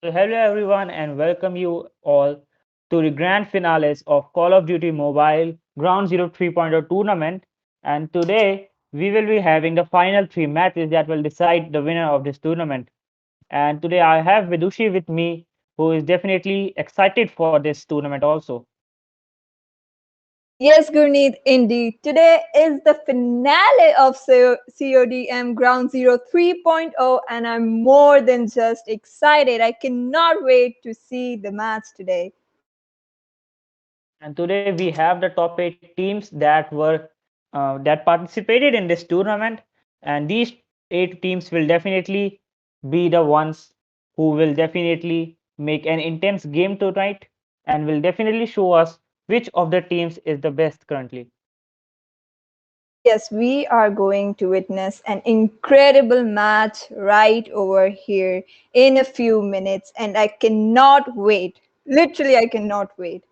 So hello everyone and welcome you all to the grand finales of Call of Duty Mobile Ground Zero 3.0 tournament. And today we will be having the final three matches that will decide the winner of this tournament. And today I have Vidushi with me, who is definitely excited for this tournament also. Yes, Gurneet, indeed. Today is the finale of CODM Ground Zero 3.0, and I'm more than just excited. I cannot wait to see the match today. And today we have the top eight teams that participated in this tournament, and these eight teams will definitely be the ones who will definitely make an intense game tonight, and will definitely show us which of the teams is the best currently. Yes, we are going to witness an incredible match right over here in a few minutes, and I cannot wait. Literally, I cannot wait.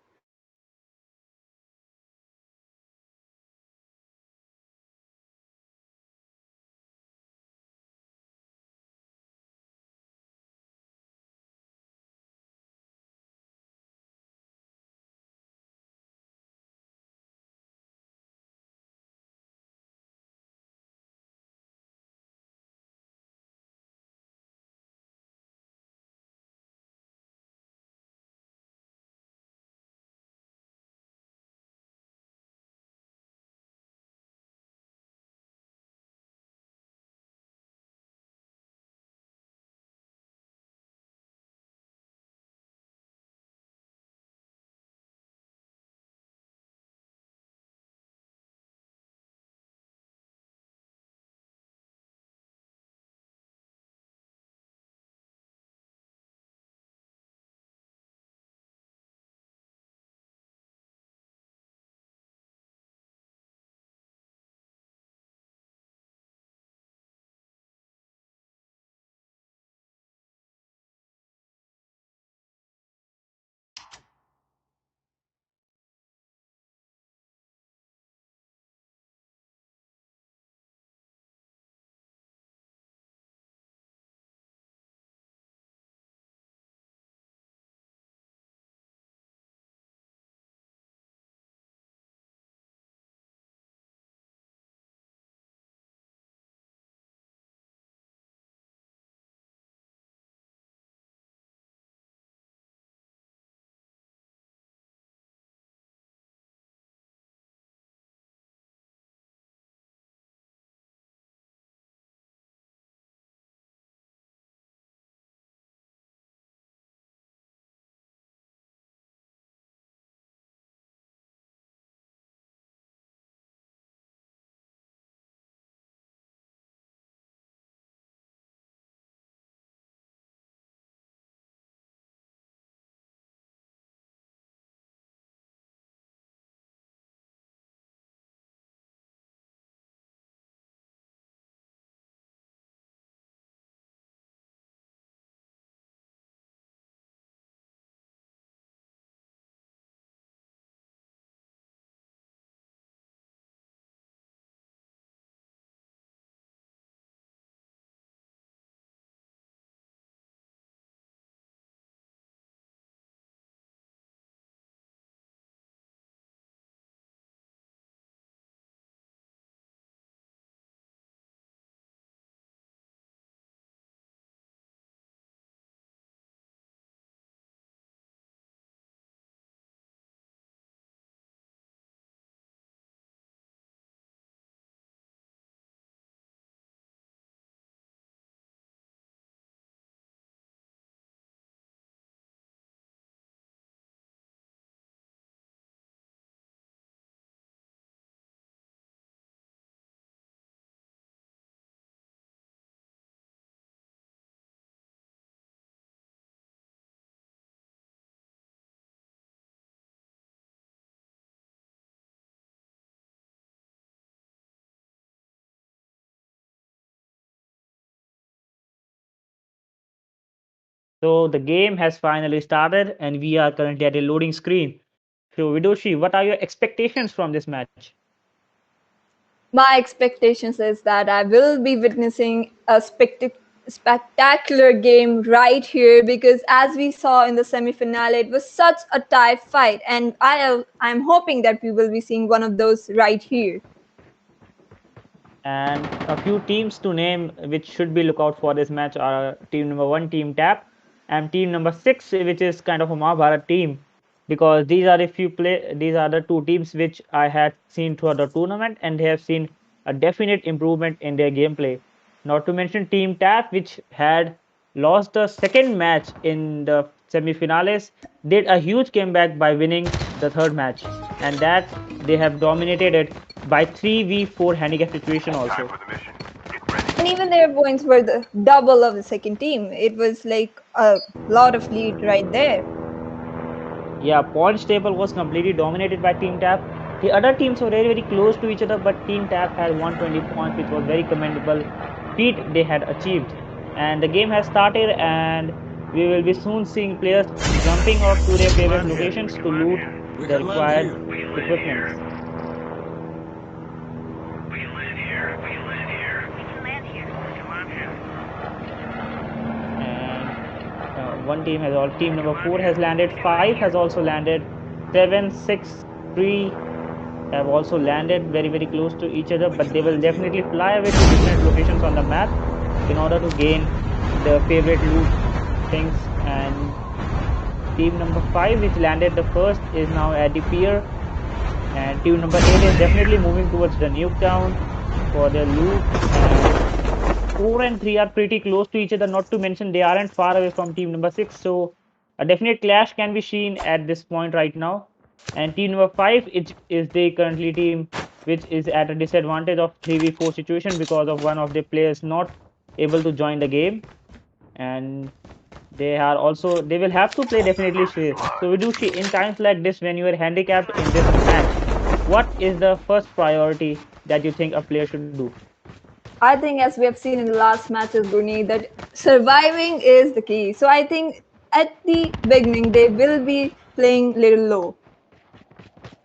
So the game has finally started, and we are currently at a loading screen. So Vidushi, what are your expectations from this match? My expectations is that I will be witnessing a Spectacular game right here, because as we saw in the semi-finale, it was such a tight fight, and I'm hoping that we will be seeing one of those right here. And a few teams to name which should be lookout for this match are team number 1, Team Tap, and team number 6, which is kind of a Mahabharat team, because these are the two teams which I had seen throughout the tournament, and they have seen a definite improvement in their gameplay. Not to mention Team Tap, which had lost the second match in the semi-finales, did a huge comeback by winning the third match, and that they have dominated it by 3v4 handicap situation also. And even their points were the double of the second team. It was like a lot of lead right there. Yeah, points table was completely dominated by Team Tap. The other teams were very, very close to each other, but Team Tap had 120 points, which was very commendable feat they had achieved. And the game has started, and we will be soon seeing players jumping off to their favorite locations to loot the required equipments. And one team has all team number 4 has landed, 5 has also landed, 7, 6, 3 have also landed very, very close to each other, but they will definitely fly away to different locations on the map in order to gain the favorite loot things. And team number 5, which landed the first, is now at the pier, and team number 8 is definitely moving towards the nuke town for their loot. And 4 and 3 are pretty close to each other, not to mention they aren't far away from team number 6, so a definite clash can be seen at this point right now. And team number 5 is the currently team which is at a disadvantage of 3v4 situation because of one of the players not able to join the game, and they will have to play definitely safe. So we do see in times like this, when you are handicapped in this match, what is the first priority that you think a player should do? I think, as we have seen in the last matches, Gurneet, that surviving is the key. So I think at the beginning they will be playing little low.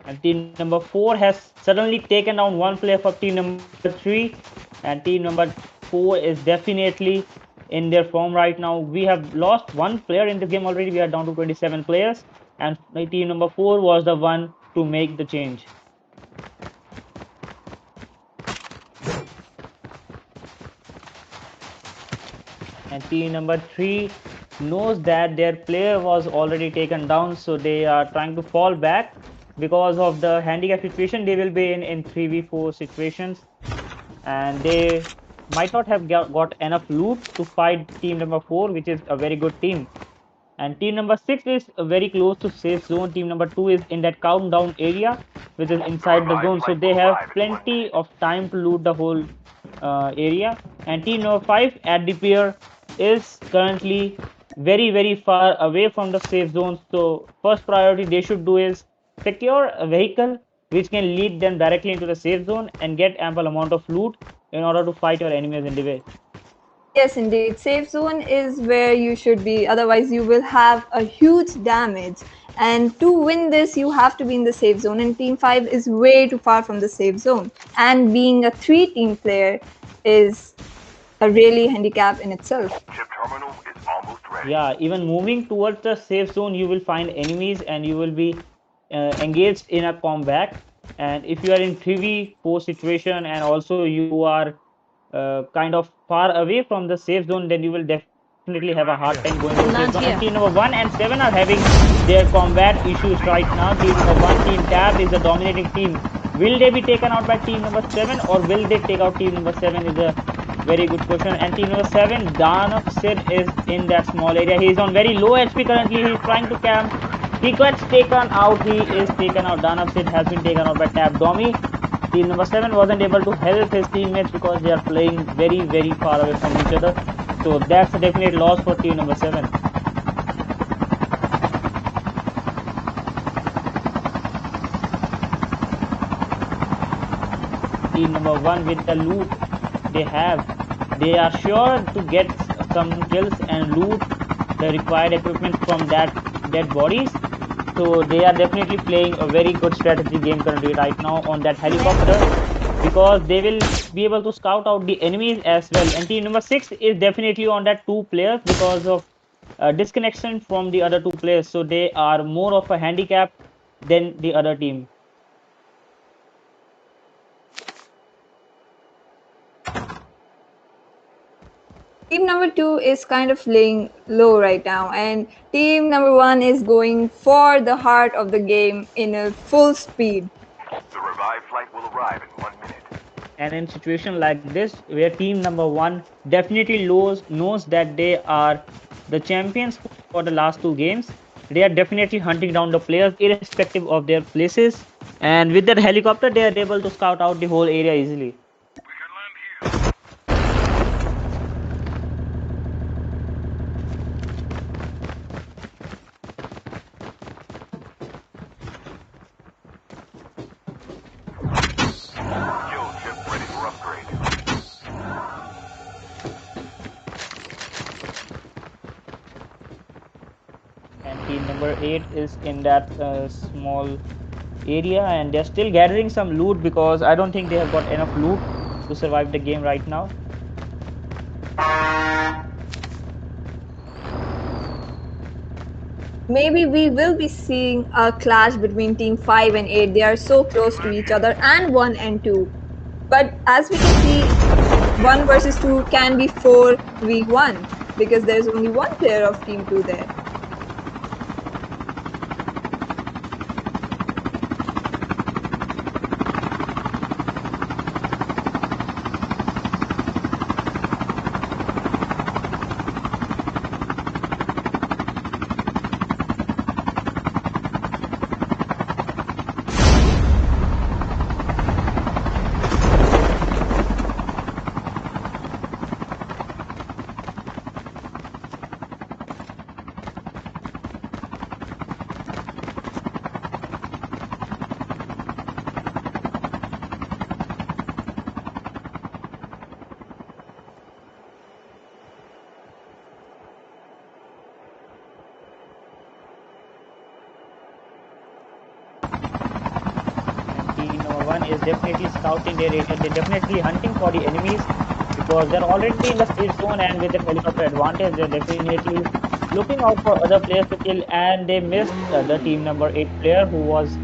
And team number 4 has suddenly taken down one player for team number 3, and team number 4 is definitely in their form right now. We have lost one player in this game already. We are down to 27 players, and team number 4 was the one to make the change. And team number 3 knows that their player was already taken down, so they are trying to fall back because of the handicap situation they will be in 3v4 situations, and they might not have got enough loot to fight team number 4, which is a very good team. And team number 6 is very close to safe zone. Team number 2 is in that countdown area, which is inside the zone, so they have plenty of time to loot the whole area. And team number 5 at the pier is currently very, very far away from the safe zone, so first priority they should do is secure a vehicle which can lead them directly into the safe zone and get ample amount of loot in order to fight your enemies in the way. Yes, indeed. Safe zone is where you should be. Otherwise, you will have a huge damage. And to win this, you have to be in the safe zone. And Team 5 is way too far from the safe zone. And being a 3-team player is a really handicap in itself. Yeah, even moving towards the safe zone, you will find enemies and you will be engaged in a combat. And if you are in 3v4 situation and also you are kind of far away from the safe zone, then you will definitely have a hard time going to the safe zone. And team number 1 and 7 are having their combat issues right now. Team number 1, Team Tab, is the dominating team. Will they be taken out by team number 7, or will they take out team number 7 is a very good question. And team number 7, Danav Sid, is in that small area. He is on very low HP currently. He is trying to camp. He gets taken out. He is taken out. Danav Sid has been taken out by Tab Domi. Team number 7 wasn't able to help his teammates because they are playing very, very far away from each other. So that's a definite loss for team number 7. Team number 1, with the loot they are sure to get some kills and loot the required equipment from that dead bodies. So they are definitely playing a very good strategy game currently right now on that helicopter. because they will be able to scout out the enemies as well. And team number 6 is definitely on that 2 players because of disconnection from the other 2 players. So they are more of a handicap than the other team. Team number 2 is kind of laying low right now, and team number 1 is going for the heart of the game in a full speed. The revived flight will arrive in 1 minute. And in situation like this, where team number 1 definitely knows that they are the champions for the last 2 games, they are definitely hunting down the players irrespective of their places. And with that helicopter, they are able to scout out the whole area easily. We can land here. Kill ship ready for upgrade. And team number 8 is in that small area, and they're still gathering some loot because I don't think they have got enough loot to survive the game right now. Maybe we will be seeing a clash between team 5 and 8. They are so close to each other, and 1 and 2. But as we can see, 1 versus 2 can be 4v1 because there's only one player of team 2 there. And team number 1 is definitely scouting their area. They're definitely hunting for the enemies because they're already in the safe zone, and with the helicopter advantage, they're definitely looking out for other players to kill. And they missed the team number 8 player who was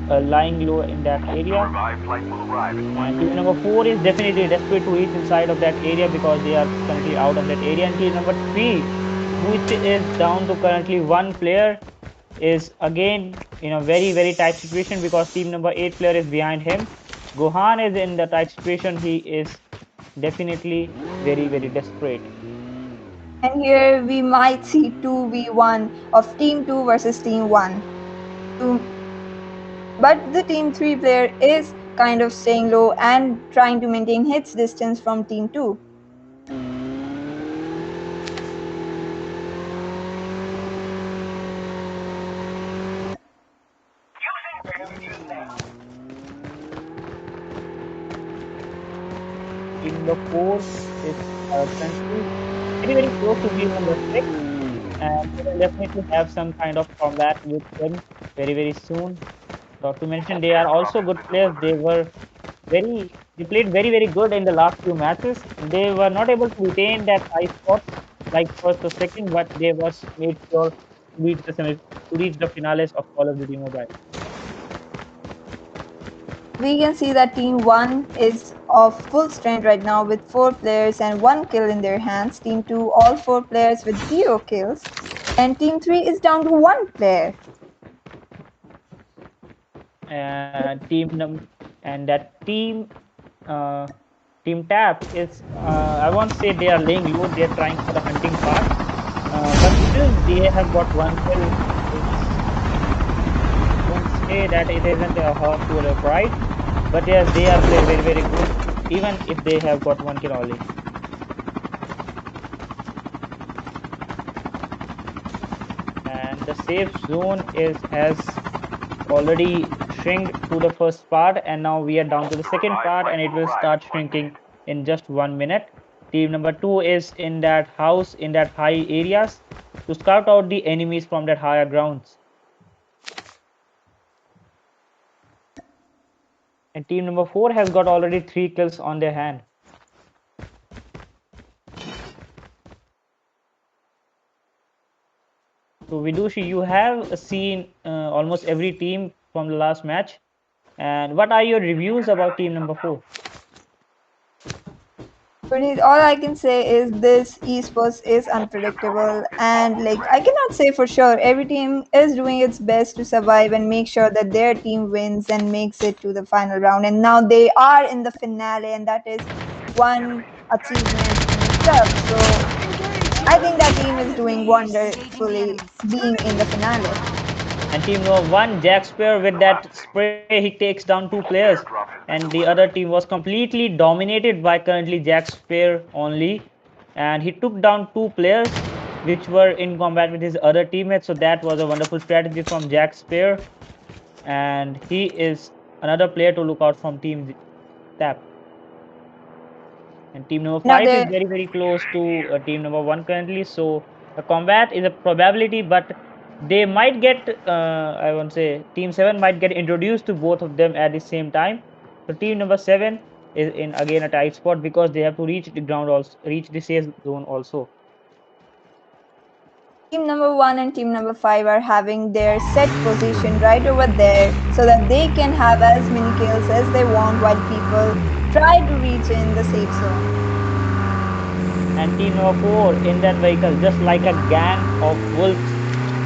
lying low in that The area. revived flight will arrive in And 1 team minute. number 4 is definitely desperate to reach inside of that area because they are currently out of that area. And team number 3, which is down to currently 1 player, is again in a very tight situation because team number 8 player is behind him. Gohan is in the tight situation. He is definitely very desperate. And here we might see 2v1 of team 2 versus team 1. But the team 3 player is kind of staying low and trying to maintain hits distance from team 2. Team number 4 is currently very close to team number 6, and they will definitely have some kind of combat with them very soon. Not to mention, they are also Airdrop has good been players. delivered. They played very good in the last few matches. They were not able to retain that high spots like first or second, but they was made sure to reach the finales of Call of Duty Mobile. We can see that team 1 is of full strength right now with 4 players and 1 kill in their hands. Team 2, all 4 players with 0 kills. And team 3 is down to 1 player. And and that uh, team Tap is I won't say they are laying low. They are trying for the hunting part, but still they have got 1 kill, which won't say that it isn't a hard to their pride. But yes, they are playing very good, even if they have got 1 kill only. And the safe zone is has already shrink to the first part, and now we are down to the The second revived part, flight and it will will arrive in start 1 minute. shrinking in just 1 minute. Team number 2 is in that house in that high areas to scout out the enemies from that higher grounds. And team number 4 has got already 3 kills on their hand. So Vidushi, you have seen almost every team from the last match. And what are your reviews about team number 4? Puneet, all I can say is this esports is unpredictable, and like I cannot say for sure. Every team is doing its best to survive and make sure that their team wins and makes it to the final round. And now they are in the finale, and that is one achievement in itself. So I think that team is doing wonderfully being in the finale. And team number 1, Jack Spear, with that spray, he takes down 2 players. And the other team was completely dominated by currently Jack Spear only. And he took down 2 players which were in combat with his other teammates. So that was a wonderful strategy from Jack Spear. And he is another player to look out from team Tap. And team number Now 5 is they very, very close to team number 1 currently. So the combat is a probability, but they might get, I won't say, team 7 might get introduced to both of them at the same time. So team number 7 is in again a tight spot because they have to reach the ground also, reach the safe zone also. team number 1 and team number 5 are having their set position right over there so that they can have as many kills as they want while people try to reach in the safe zone. And team number 4 in that vehicle, just like a gang of wolves,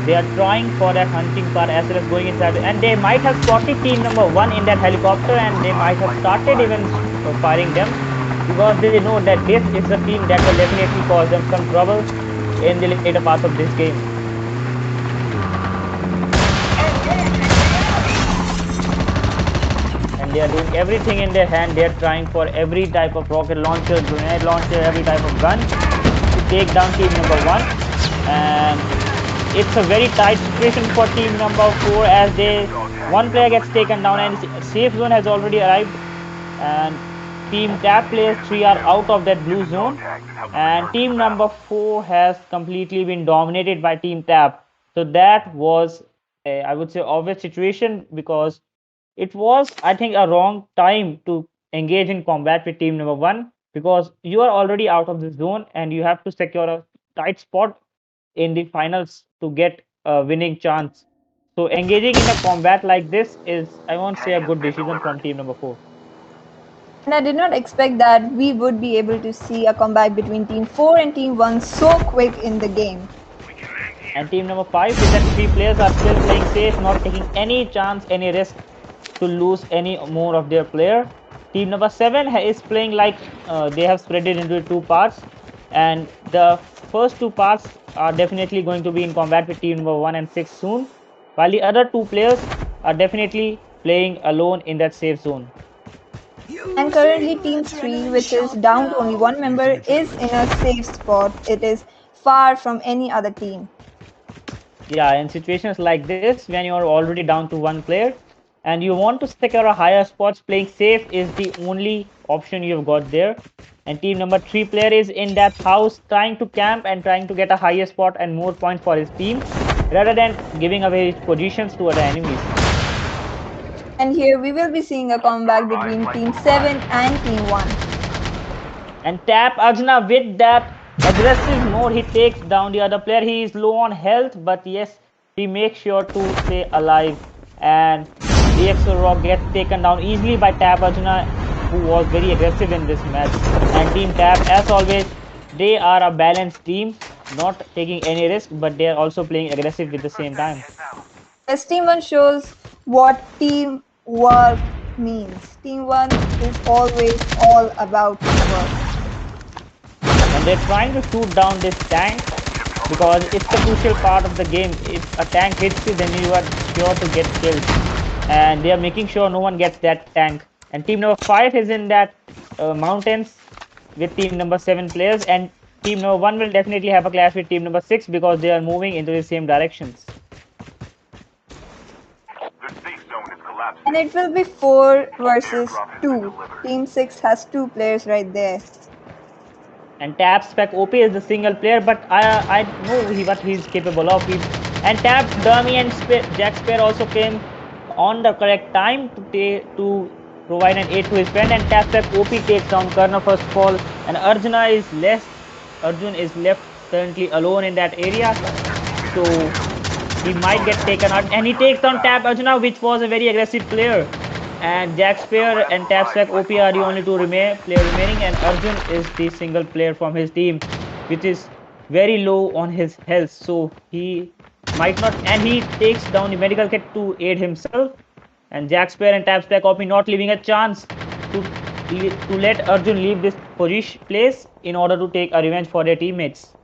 they are trying for that hunting part as well as going inside. And they might have spotted team number 1 in that helicopter, and they might have started even firing them because they know that this is a team that will definitely cause them some trouble in the later parts of this game. And they are doing everything in their hand. They are trying for every type of rocket launcher, grenade launcher, every type of gun to take down team number 1. And it's a very tight situation for team number 4 as they one player gets taken down and safe zone has already arrived, and team Tap players 3 are out of that blue zone, and team number 4 has completely been dominated by team Tap. So that was a, I would say, obvious situation because it was, I think, a wrong time to engage in combat with team number 1 because you are already out of the zone and you have to secure a tight spot in the finals to get a winning chance. So engaging in a combat like this is, I won't say, a good decision from team number 4. And I did not expect that we would be able to see a comeback between team 4 and team 1 so quick in the game. And team number 5 is that 3 players are still playing safe, not taking any chance, any risk to lose any more of their player. Team number 7 is playing like they have spread it into 2 parts, and the first 2 parts are definitely going to be in combat with team number 1 and 6 soon, while the other 2 players are definitely playing alone in that safe zone. And currently, Team 3, which is down to only one member, is in a safe spot. It is far from any other team. Yeah, in situations like this, when you are already down to one player and you want to secure a higher spots, playing safe is the only option you've got there. And team number 3 player is in that house trying to camp and trying to get a higher spot and more points for his team rather than giving away his positions to other enemies. And here we will be seeing a comeback between Team 7 and Team 1. And Tap Arjuna with that aggressive mode, he takes down the other player. He is low on health, but yes, he makes sure to stay alive. And DXO Rock gets taken down easily by Tap Arjuna, who was very aggressive in this match. And Team Tap, as always, they are a balanced team, not taking any risk, but they are also playing aggressive at the same time. As Team 1 shows what teamwork means. Team 1 is always all about teamwork. And they're trying to shoot down this tank because it's the crucial part of the game. If a tank hits you, then you are sure to get killed, and they are making sure no one gets that tank. And team number 5 is in that mountains with team number 7 players, and team number 1 will definitely have a clash with team number 6 because they are moving into the same directions. The safe zone is collapsing. And it will be 4 versus 2. Team 6 has 2 players right there. And Tap Spec OP is the single player, but I know what he's capable of. And Tap Dummy and Jack Spear also came on the correct time to provide an aid to his friend, and Tapstack OP takes down Karna first of all, and Arjun is left currently alone in that area, so he might get taken out, and he takes down Tab Arjuna, which was a very aggressive player. And Jack Spear and Tapstack OP are the only two player remaining, and Arjun is the single player from his team, which is very low on his health, so he might not, and he takes down the medical kit to aid himself. And Jack Spear and Tapstack OP not leaving a chance to let Arjun leave this position place in order to take a revenge for their teammates.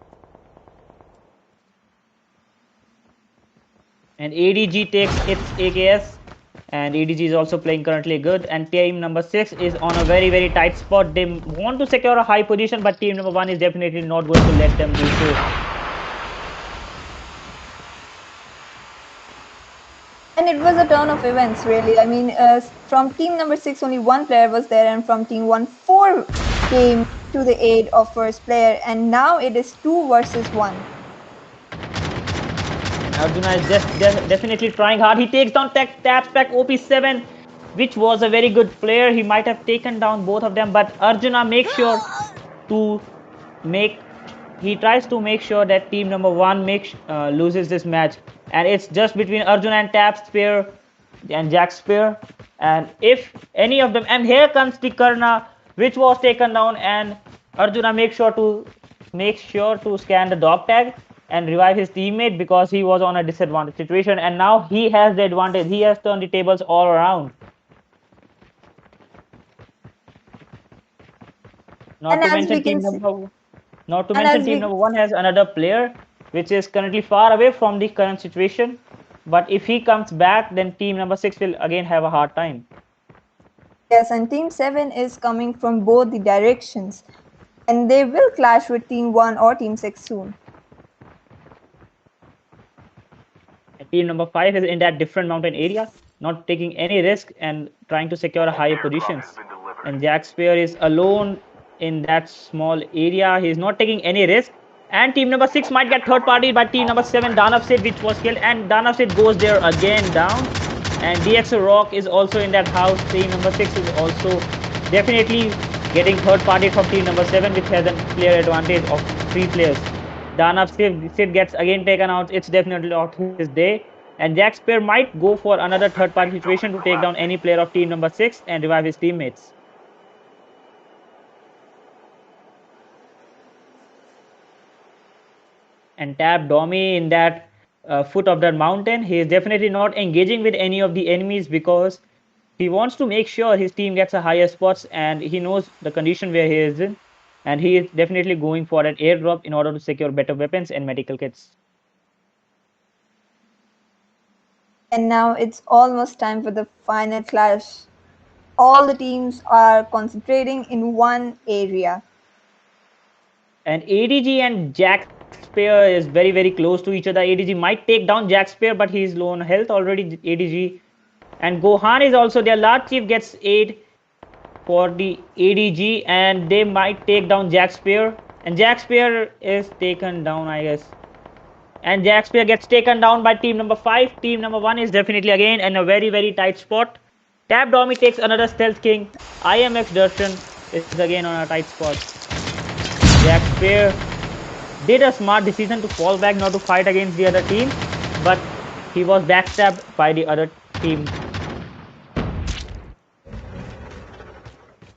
And ADG takes its AKS, and ADG is also playing currently good, and team number 6 is on a very tight spot. They want to secure a high position, but team number 1 is definitely not going to let them do so. And it was a turn of events, really. I mean, from team number 6, only one player was there, and from team 1, 4 came to the aid of first player, and now it is 2 versus 1. Arjuna is just definitely trying hard. He takes down Tapstack OP7, which was a very good player. He might have taken down both of them, but Arjuna makes sure to he tries to make sure that team number 1 loses this match, and it's just between Arjuna and Tapstack and Jack Spear. And if any of them, and here comes the Karna, which was taken down, and Arjuna makes sure to scan the dog tag and revive his teammate because he was on a disadvantaged situation, and now he has the advantage. He has turned the tables all around. Not to mention team number 1 has another player which is currently far away from the current situation, but if he comes back, then team number 6 will again have a hard time. Yes, and team 7 is coming from both the directions, and they will clash with team 1 or team 6 soon. And team number 5 is in that different mountain area, not taking any risk and trying to secure higher positions. And Jack Spear is alone in that small area. He is not taking any risk. And team number 6 might get third party by team number 7, Danav Sid, which was killed. And Danav Sid goes there again down. And DXO Rock is also in that house. Team number 6 is also definitely getting third party from team number 7, which has a player advantage of 3 players. Danav Sid gets again taken out. It's definitely not his day. And Jack Spear might go for another third party situation to take down any player of team number 6 and revive his teammates. And Tab Domi in that foot of that mountain, he is definitely not engaging with any of the enemies because he wants to make sure his team gets a higher spots, and he knows the condition where he is in, and he is definitely going for an airdrop in order to secure better weapons and medical kits. And now it's almost time for the final clash. All the teams are concentrating in one area. And ADG and Jack Spear is very close to each other. ADG might take down Jack Spear, but he is low on health already, ADG. And Gohan is also there. Lord Chief gets aid for the ADG, and they might take down Jack Spear. And Jack Spear is taken down, I guess. And Jack Spear gets taken down by team number 5. Team number 1 is definitely again in a very tight spot. Tab Domi takes another Stealth King. IMX Darshan is again on a tight spot. Jack Spear did a smart decision to fall back, not to fight against the other team, but he was backstabbed by the other team.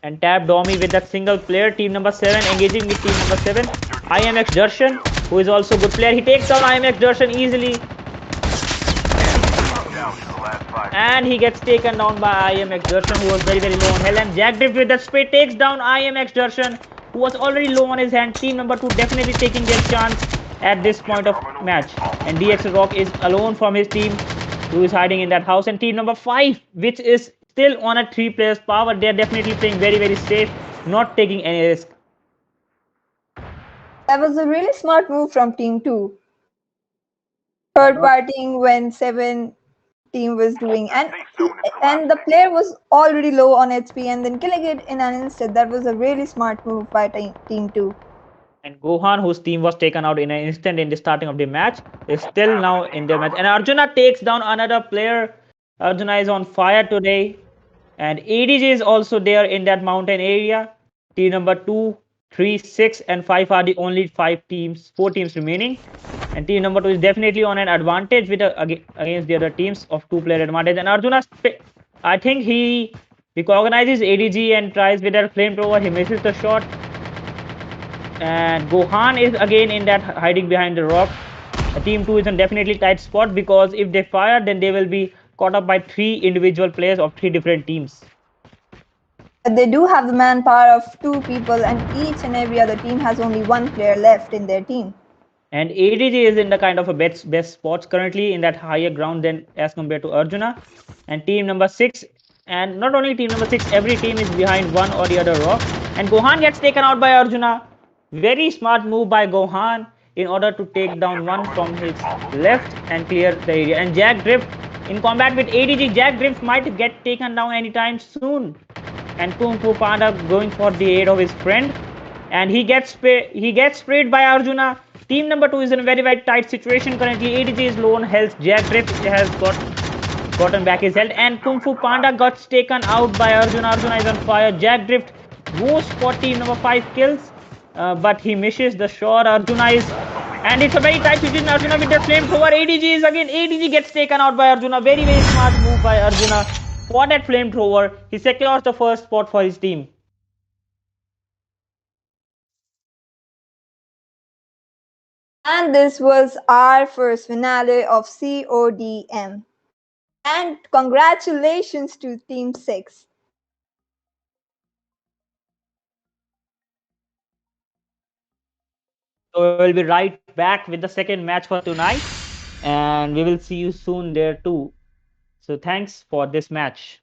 And Tab Domi with that single player, team number 7 engaging with team number 7. IMX Darshan, who is also a good player. He takes down IMX Darshan easily. And he gets taken down by IMX Darshan, who was very low on health. And Jack Drift with that spray takes down IMX Darshan, who was already low on his hand. Team number 2 definitely taking their chance at this point of match. And DX Rock is alone from his team, who is hiding in that house. And team number 5, which is still on a 3 players power, they're definitely playing very safe, not taking any risk. That was a really smart move from team 2. Third partying when 7 team was doing, and the player was already low on HP, and then killing it in an instant. That was a really smart move by team 2. And Gohan, whose team was taken out in an instant in the starting of the match, is still now in the match. And Arjuna takes down another player. Arjuna is on fire today. And ADJ is also there in that mountain area. Team number 2, 3, 6, and 5 are the only 4 teams remaining. And team number 2 is definitely on an advantage with against the other teams of 2-player advantage. And Arjuna, I think he recognizes ADG and tries with that flamethrower. He misses the shot. And Gohan is again in that hiding behind the rock. Team 2 is in definitely tight spot because if they fire, then they will be caught up by 3 individual players of 3 different teams. But they do have the manpower of 2 people, and each and every other team has only 1 player left in their team. And ADJ is in the kind of a best spots currently in that higher ground than as compared to Arjuna. And team number 6, and not only team number 6, every team is behind one or the other rock. And Gohan gets taken out by Arjuna. Very smart move by Gohan in order to take down one from his left and clear the area. And Jack Drift in combat with ADG, Jack Drift might get taken down anytime soon. And Kung Fu Panda going for the aid of his friend, and he gets sprayed by Arjuna. Team number 2 is in a very tight situation currently. ADJ is low on health. Jack Drift has gotten back his health, and Kung Fu Panda got taken out by Arjuna. Arjuna is on fire. Jack Drift goes for team number 5 kills, but he misses the shot. Arjuna is, and it's a very tight situation. Arjuna with the flamethrower. ADG is again. ADG gets taken out by Arjuna. Very smart move by Arjuna for that flamethrower. He secures the first spot for his team. And this was our first finale of CODM. And congratulations to Team 6. So we'll be right back with the second match for tonight, and we will see you soon there too. So thanks for this match.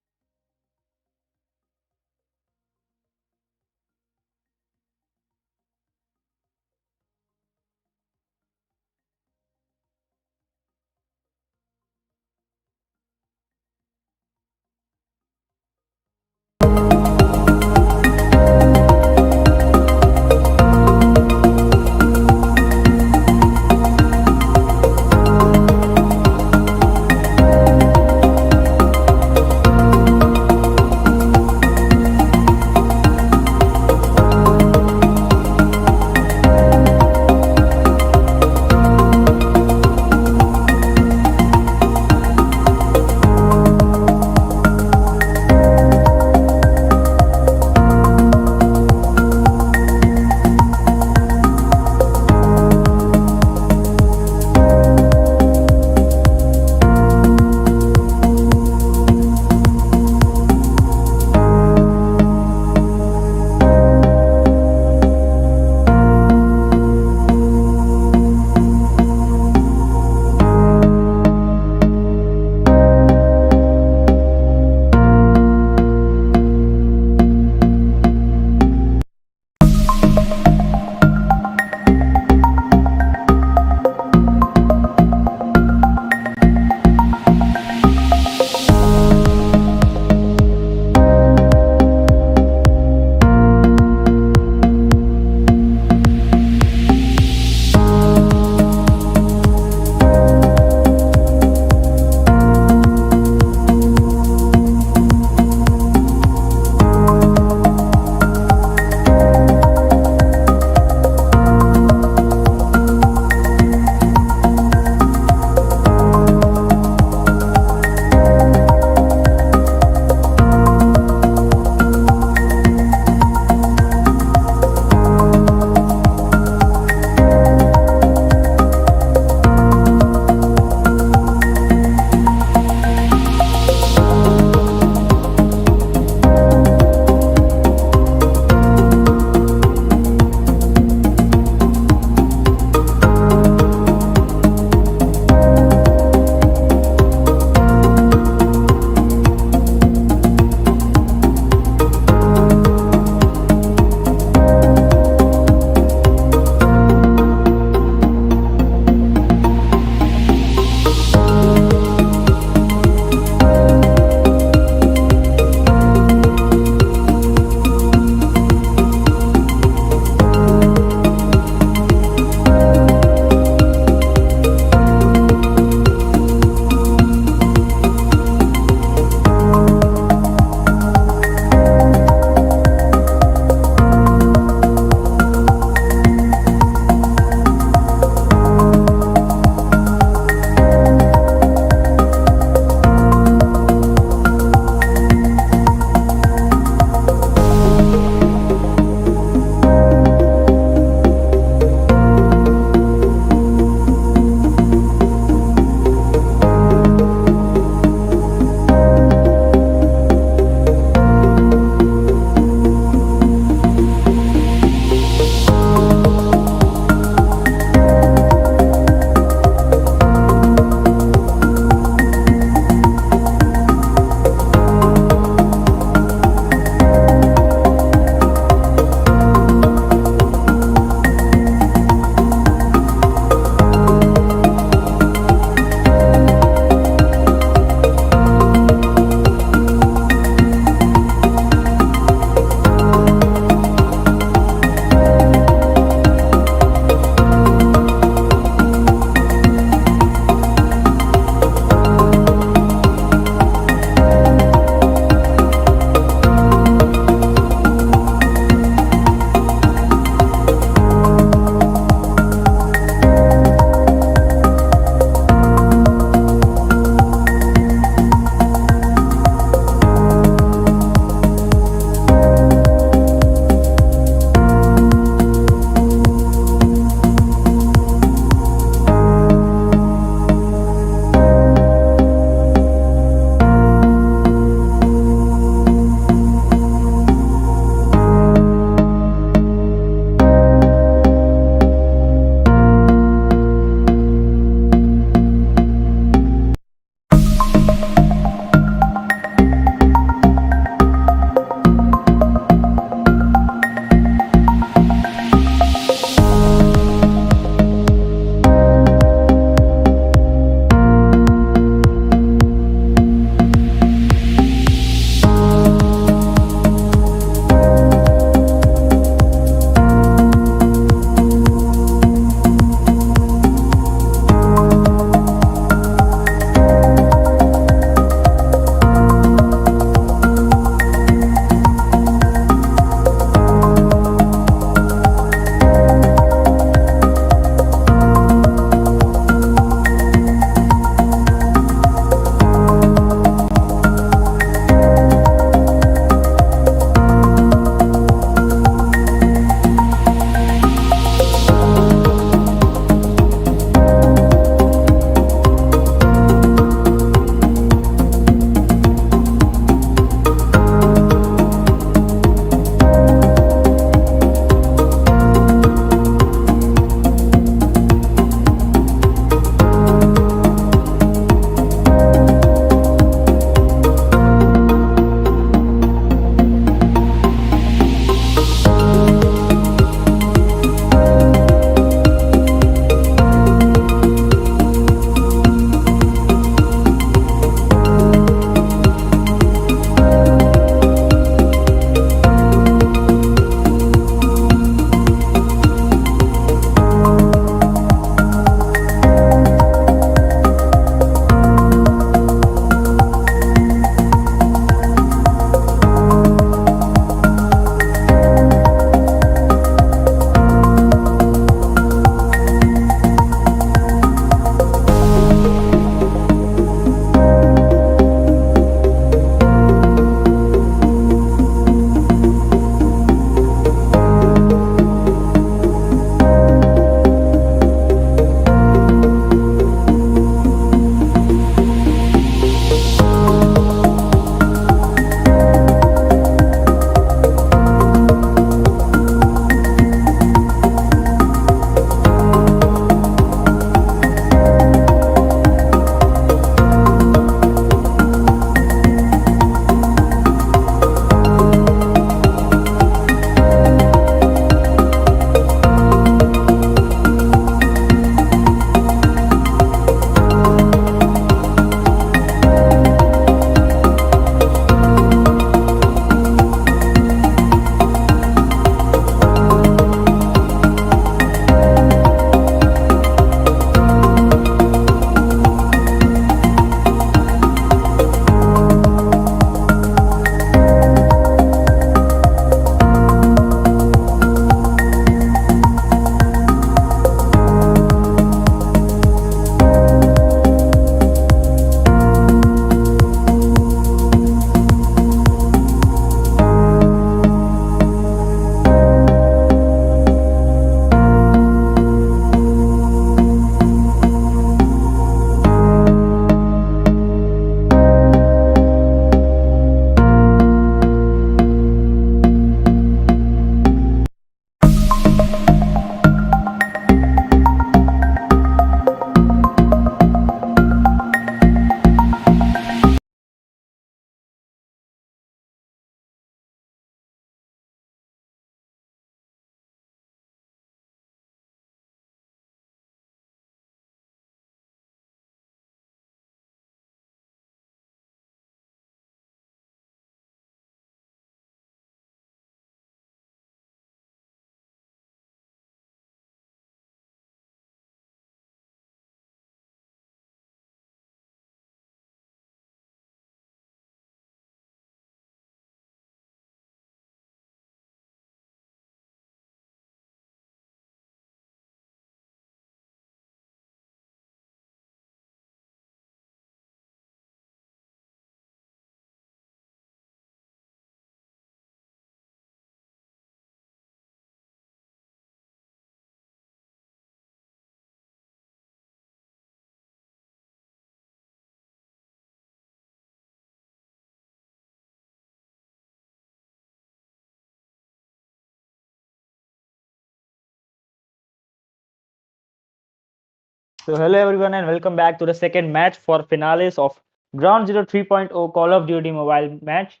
So, hello everyone, and welcome back to the second match for finales of Ground Zero 3.0 Call of Duty Mobile match.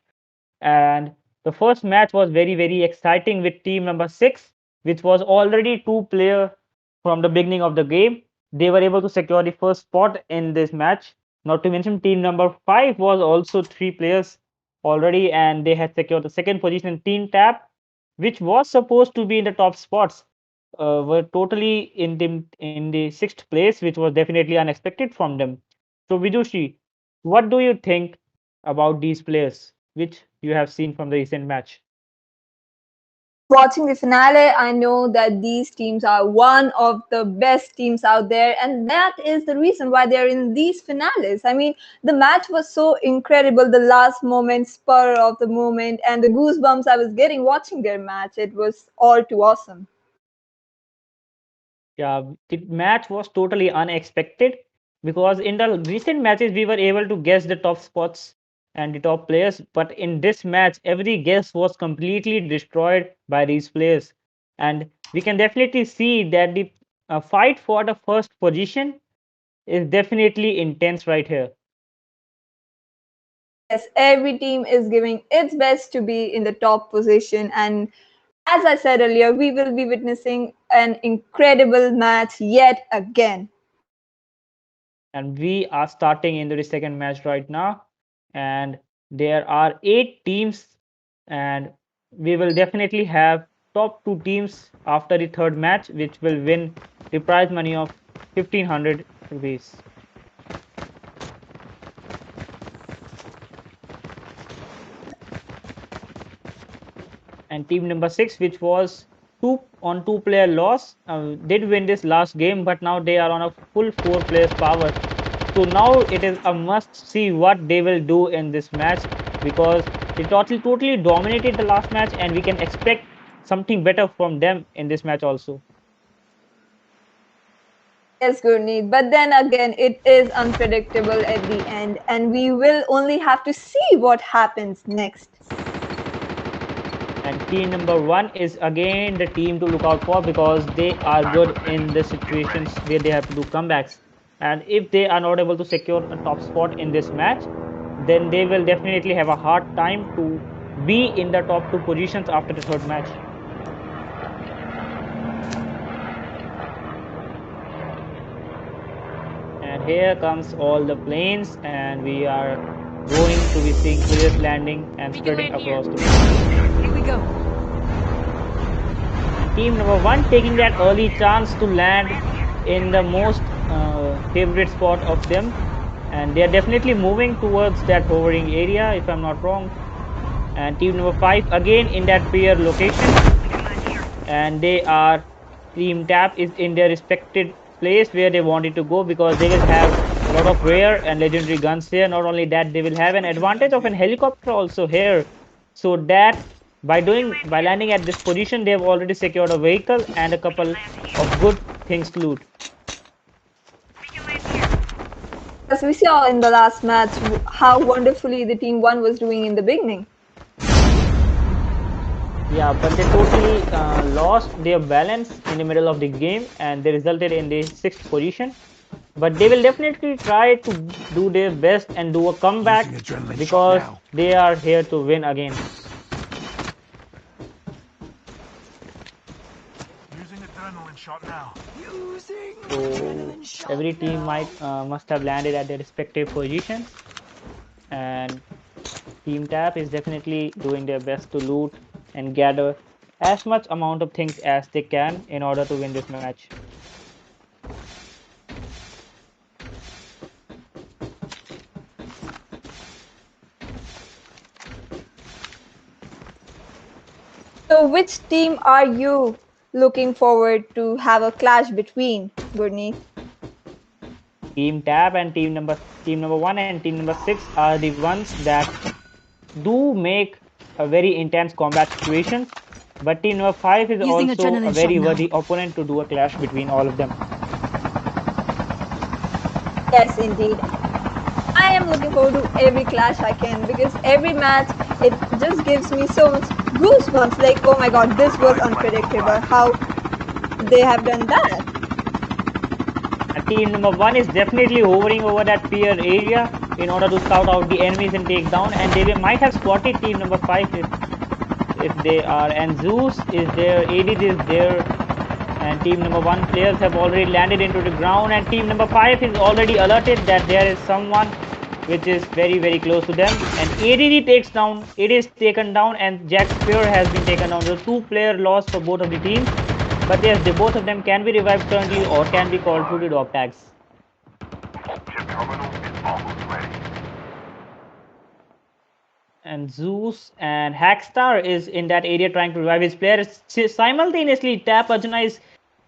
And the first match was very exciting with team number 6, which was already two-player from the beginning of the game. They were able to secure the first spot in this match. Not to mention, team number 5 was also three players already, and they had secured the second position. Team Tap, which was supposed to be in the top spots, were totally in the sixth place, which was definitely unexpected from them. So, Vidushi, what do you think about these players, which you have seen from the recent match? Watching the finale, I know that these teams are one of the best teams out there, and that is the reason why they're in these finales. I mean, the match was so incredible, the last moment, spur of the moment, and the goosebumps I was getting watching their match. It was all too awesome. Yeah, the match was totally unexpected because in the recent matches we were able to guess the top spots and the top players, but in this match every guess was completely destroyed by these players, and we can definitely see that the fight for the first position is definitely intense right here. Yes, every team is giving its best to be in the top position, and as I said earlier, we will be witnessing an incredible match yet again. And we are starting into the second match right now, and there are 8 teams, and we will definitely have top 2 teams after the third match, which will win the prize money of 1500 rupees. And team number 6, which was two-player loss, did win this last game, but now they are on a full 4 players power. So now it is a must see what they will do in this match, because they totally dominated the last match, and we can expect something better from them in this match also. Yes, Gurneet, but then again, it is unpredictable at the end, and we will only have to see what happens next. And team number 1 is again the team to look out for, because they are good in the situations where they have to do comebacks. And if they are not able to secure a top spot in this match, then they will definitely have a hard time to be in the top 2 positions after the third match. And here comes all the planes, and we are going to be seeing players landing and spreading across the map. Here we go. Team number 1 taking that early chance to land in the most favorite spot of them, and they are definitely moving towards that hovering area, if I'm not wrong. And team number 5 again in that pair location, and they are, team Tap is in their respected place where they wanted to go, because they will have a lot of rare and legendary guns here. Not only that, they will have an advantage of an helicopter also here, so that by landing at this position, they have already secured a vehicle and a couple of good things to loot. As we saw in the last match, how wonderfully the team one was doing in the beginning. Yeah, but they totally lost their balance in the middle of the game, and they resulted in the 6th position. But they will definitely try to do their best and do a comeback, because they are here to win again. Using adrenaline shot now. So every team must have landed at their respective positions, and Team Tap is definitely doing their best to loot and gather as much amount of things as they can in order to win this match. So, which team are you looking forward to have a clash between, Gurneet? Team Tab and team number 1 and team number 6 are the ones that do make a very intense combat situations, but team number 5 is Using also a adrenaline very shot now. worthy opponent to do a clash between all of them. Yes, indeed. I am looking forward to every clash I can, because every match it just gives me so much goosebumps. Like, oh my god, this was unpredictable. How they have done that? Team number 1 is definitely hovering over that pier area in order to scout out the enemies and take down. And they might have spotted team number 5 if they are. And Zeus is there, Edith is there, and team number 1 players have already landed into the ground. And team number 5 is already alerted that there is someone which is very close to them. And ADD takes down, it is taken down, and Jack Spear has been taken down. So 2-player loss for both of the teams. But yes, both of them can be revived currently or can be called to the dog tags. Chip terminal is almost ready. And Zeus and Hackstar is in that area trying to revive his players. Simultaneously, Tap Arjuna is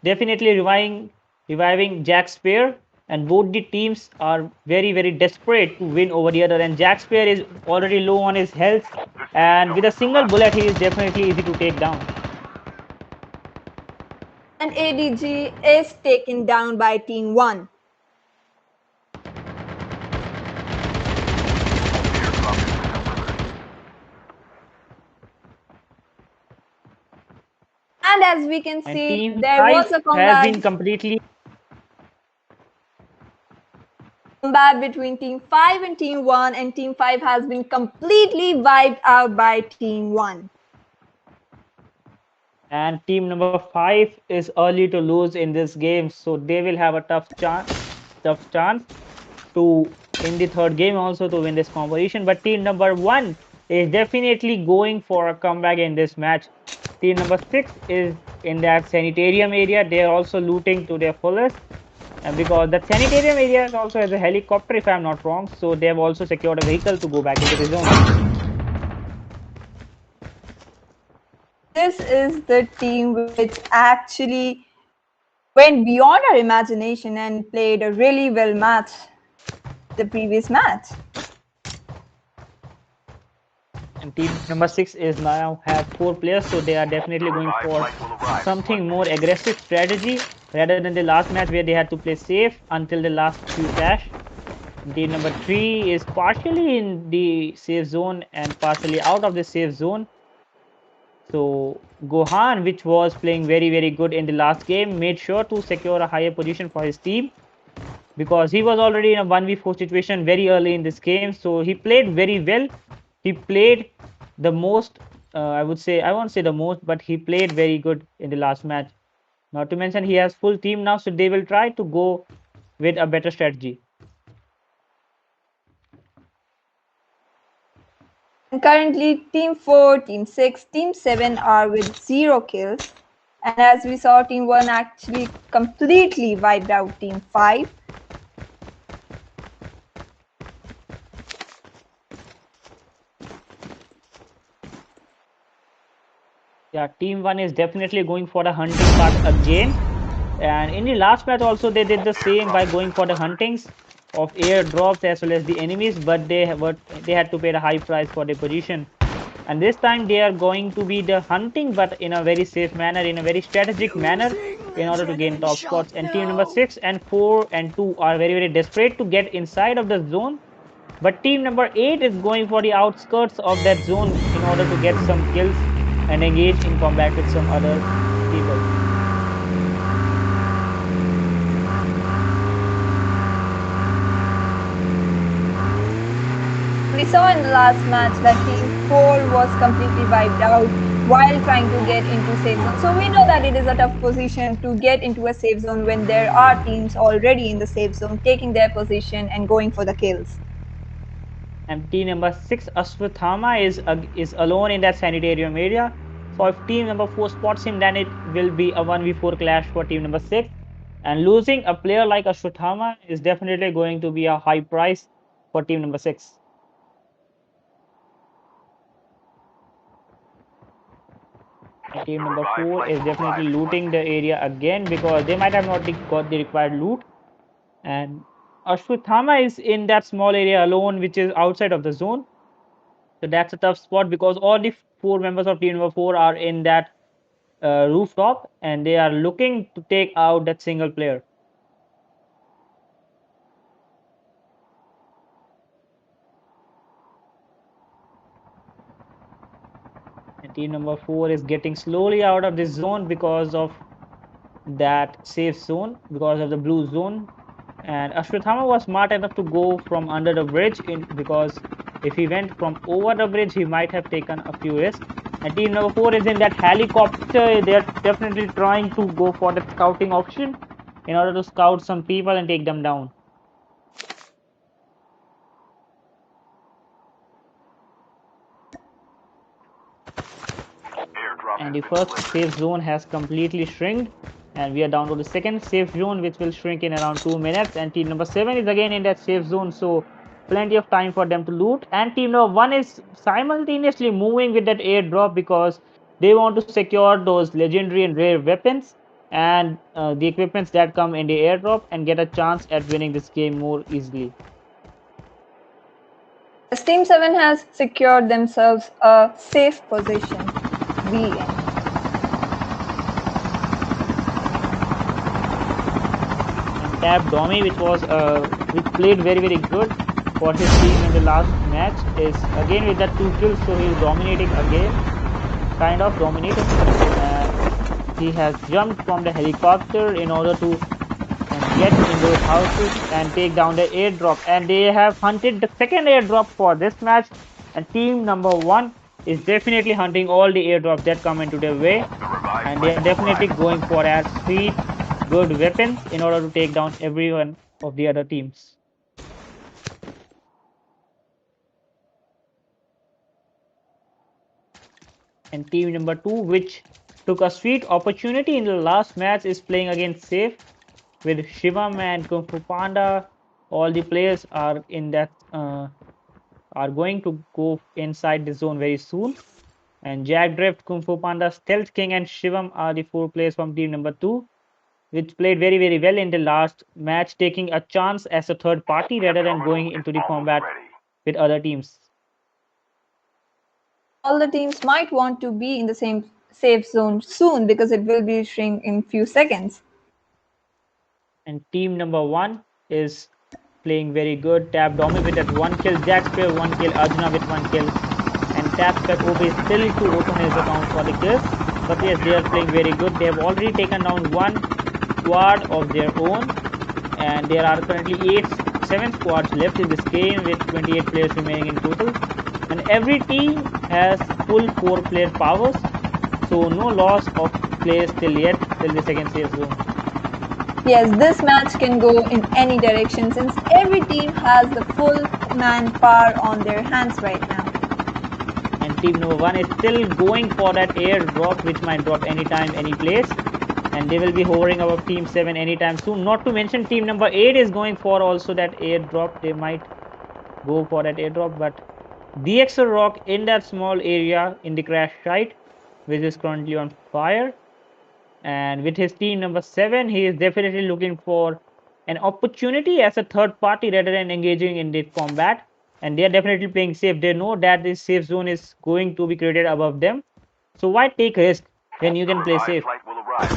definitely reviving Jack Spear, and both the teams are very desperate to win over the other. And Jack Spear is already low on his health, and with a single bullet, he is definitely easy to take down. And ADG is taken down by Team 1. And as we can And see, Team there 5 was a has been combat completely between Team 5 and Team 1, and Team 5 has been completely wiped out by Team 1. and team number 5 is early to lose in this game, so they will have a tough chance to in the third game also to win this competition. But team number 1 is definitely going for a comeback in this match. Team number 6 is in that sanitarium area. They are also looting to their fullest, and because that sanitarium area also has a helicopter if I'm not wrong, so they have also secured a vehicle to go back into the zone. This is the team which actually went beyond our imagination and played a really well match the previous match. And team number 6 is now have 4 players, so they are definitely going for something more aggressive strategy rather than the last match where they had to play safe until the last few crash. Team number 3 is partially in the safe zone and partially out of the safe zone. So Gohan, which was playing very good in the last game, made sure to secure a higher position for his team because he was already in a 1v4 situation very early in this game. So he played very well. He played the most, I would say, I won't say the most, but he played very good in the last match. Not to mention he has full team now, so they will try to go with a better strategy. And currently, Team 4, Team 6, Team 7 are with 0 kills. And as we saw, Team 1 actually completely wiped out Team 5. Yeah, team 1 is definitely going for the hunting part again. And in the last match also they did the same by going for the huntings of airdrops as well as the enemies, but they had to pay the high price for their position. And this time they are going to be the hunting, but in a very safe manner, in a very strategic manner, in order to gain top spots. And team number 6 and 4 and 2 are very desperate to get inside of the zone. But team number 8 is going for the outskirts of that zone in order to get some kills and engage in combat with some other people. We saw in the last match that Team 4 was completely wiped out while trying to get into safe zone. So we know that it is a tough position to get into a safe zone when there are teams already in the safe zone taking their position and going for the kills. And team number 6 Ashwathama is alone in that sanitarium area. So if team number 4 spots him, then it will be a 1v4 clash for team number 6. And losing a player like Ashwathama is definitely going to be a high price for team number 6. And team number 4 is definitely looting the area again because they might have not got the required loot. And Ashwathama is in that small area alone, which is outside of the zone. So that's a tough spot because all the 4 members of team number 4 are in that rooftop and they are looking to take out that single player. And team number 4 is getting slowly out of this zone because of that safe zone, because of the blue zone. And Ashwatthama was smart enough to go from under the bridge because if he went from over the bridge, he might have taken a few risks. And team number 4 is in that helicopter. They are definitely trying to go for the scouting option in order to scout some people and take them down. Airdrop And has the been first delivered. safe zone has completely shrinked, and we are down to the second safe zone, which will shrink in around 2 minutes. And team number 7 is again in that safe zone, so plenty of time for them to loot. And team number 1 is simultaneously moving with that airdrop because they want to secure those legendary and rare weapons and the equipments that come in the airdrop and get a chance at winning this game more easily. Yes, Team 7 has secured themselves a safe position. The end. And Tab Domi, which played very good for his team in the last match, is again with that 2 kills, so he's dominating again, kind of dominating. He has jumped from the helicopter in order to get in those houses and take down the airdrop. And they have hunted the second airdrop for this match. And team number 1 is definitely hunting all the airdrops that come into their way, The revived and they are flight will definitely arrive. going for as sweet, good weapons in order to take down every one of the other teams. And team number 2, which took a sweet opportunity in the last match, is playing against safe with Shivam and Kung Fu Panda. All the players are in that are going to go inside the zone very soon. And Jack Drift, Kung Fu Panda, Stealth King, and Shivam are the 4 players from team number 2, which played very well in the last match, taking a chance as a third party Chip rather than terminal going is into the almost combat ready. with other teams. All the teams might want to be in the same safe zone soon because it will be shrink in few seconds. And team number 1 is playing very good. Tab Domi with that 1 kill, Jack Spear 1 kill, Arjuna with 1 kill, and Tap Spec OB is still to open his account for the kills. But yes, they are playing very good. They have already taken down one squad of their own, and there are currently 7 squads left in this game with 28 players remaining in total. And every team has full 4 player powers, so no loss of players till yet, till the second safe zone. Yes, this match can go in any direction since every team has the full manpower on their hands right now. And team number 1 is still going for that airdrop, which might drop anytime, any place. And they will be hovering above team 7 anytime soon. Not to mention team number 8 is going for also that airdrop. They might go for that airdrop, but DXL Rock in that small area in the crash site, which is currently on fire. And with his team number 7, he is definitely looking for an opportunity as a third party rather than engaging in the combat. And they are definitely playing safe. They know that this safe zone is going to be created above them. So why take risk when you The can play revived safe? flight will arrive.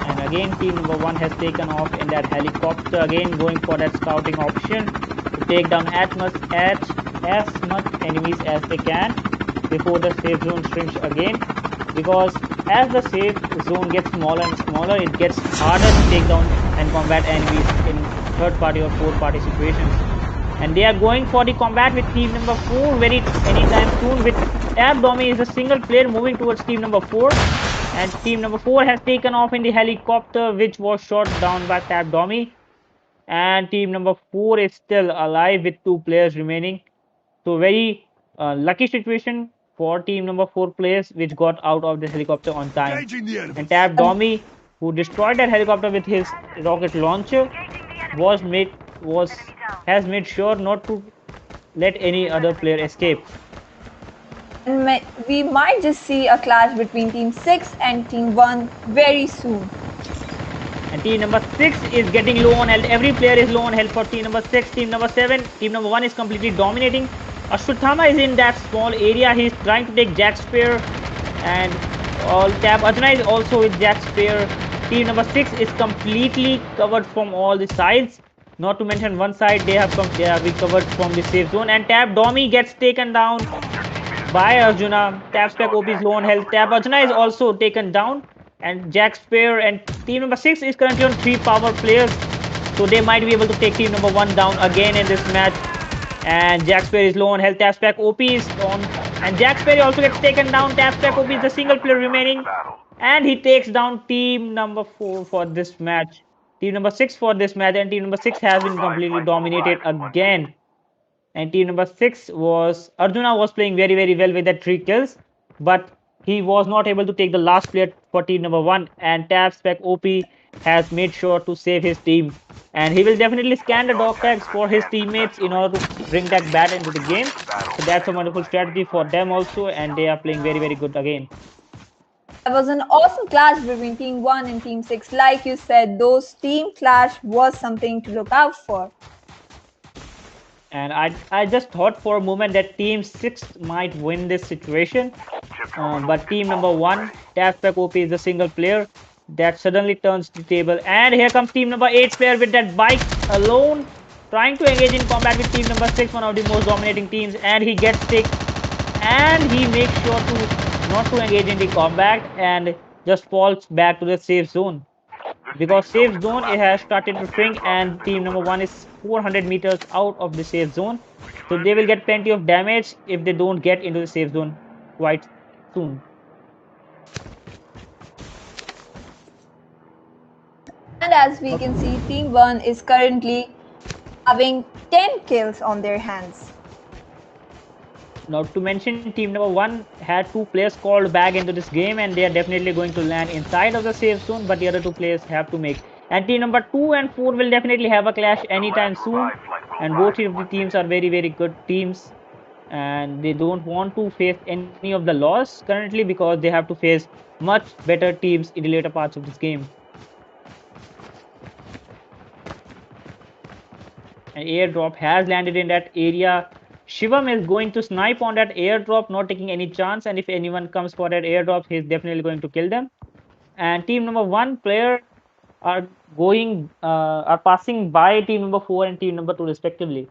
And again, team number 1 has taken off in that helicopter, again going for that scouting option to take down as much enemies as they can before the safe zone shrinks again. Because as the safe zone gets smaller and smaller, it gets harder to take down and combat enemies in third party or fourth party situations. And they are going for the combat with team number 4 very anytime soon. With Tab Domi is a single player moving towards team number 4, and team number 4 has taken off in the helicopter, which was shot down by Tab Domi. And team number 4 is still alive with 2 players remaining. So very lucky situation for team number 4 players, which got out of the helicopter on time. And Tab Domi, who destroyed that helicopter with his rocket launcher, was has made sure not to let any other player escape. And we might just see a clash between Team 6 and Team 1 very soon. And team number 6 is getting low on health. Every player is low on health for team number 6. Team number 7, team number 1 is completely dominating. Ashwatthama is in that small area. He's trying to take Jack Spear, and all Tab Arjuna is also with Jack Spear. Team number 6 is completely covered from all the sides. Not to mention one side they have been covered from the safe zone. And Tab Domi gets taken down by Arjuna. Tapspec OP is low on health. Tap Arjuna is also taken down. And Jack Spear and team number 6 is currently on 3 power players. So they might be able to take team number 1 down again in this match. And Jack Spear is low on health. Tapspec OP is on. And Jack Spear also gets taken down. Tapspec OP is the single player remaining. And he takes down team number 4 for this match. Team number 6 for this match. And team number 6 has been completely dominated again. And team number 6 was Arjuna was playing very well with that 3 kills, but he was not able to take the last player for team number 1. And Tapspec OP has made sure to save his team, and he will definitely scan the dog tags for his teammates in order to bring that bat into the game. So that's a wonderful strategy for them also, and they are playing very good again. That was an awesome clash between Team 1 and Team 6. Like you said, those team clash was something to look out for. And I just thought for a moment that team 6 might win this situation, but team number 1, Tapspec OP, is a single player that suddenly turns the table. And here comes team number 8 player with that bike alone, trying to engage in combat with team number 6, one of the most dominating teams. And he gets sick, and he makes sure to not to engage in the combat and just falls back to the safe zone, because safe zone it has started to shrink, and team number 1 is 400 meters out of the safe zone, so they will get plenty of damage if they don't get into the safe zone quite soon. And as we can see, Team 1 is currently having 10 kills on their hands. Not to mention, team number 1 had 2 players called back into this game, and they are definitely going to land inside of the safe zone, but the other 2 players have to make. And team number 2 and 4 will definitely have a clash anytime soon, and both of the teams are very good teams, and they don't want to face any of the loss currently because they have to face much better teams in the later parts of this game. An airdrop has landed in that area. Shivam is going to snipe on that airdrop, not taking any chance, and if anyone comes for that airdrop, he's definitely going to kill them. And team number 1 player are passing by team number 4 and team number 2 respectively.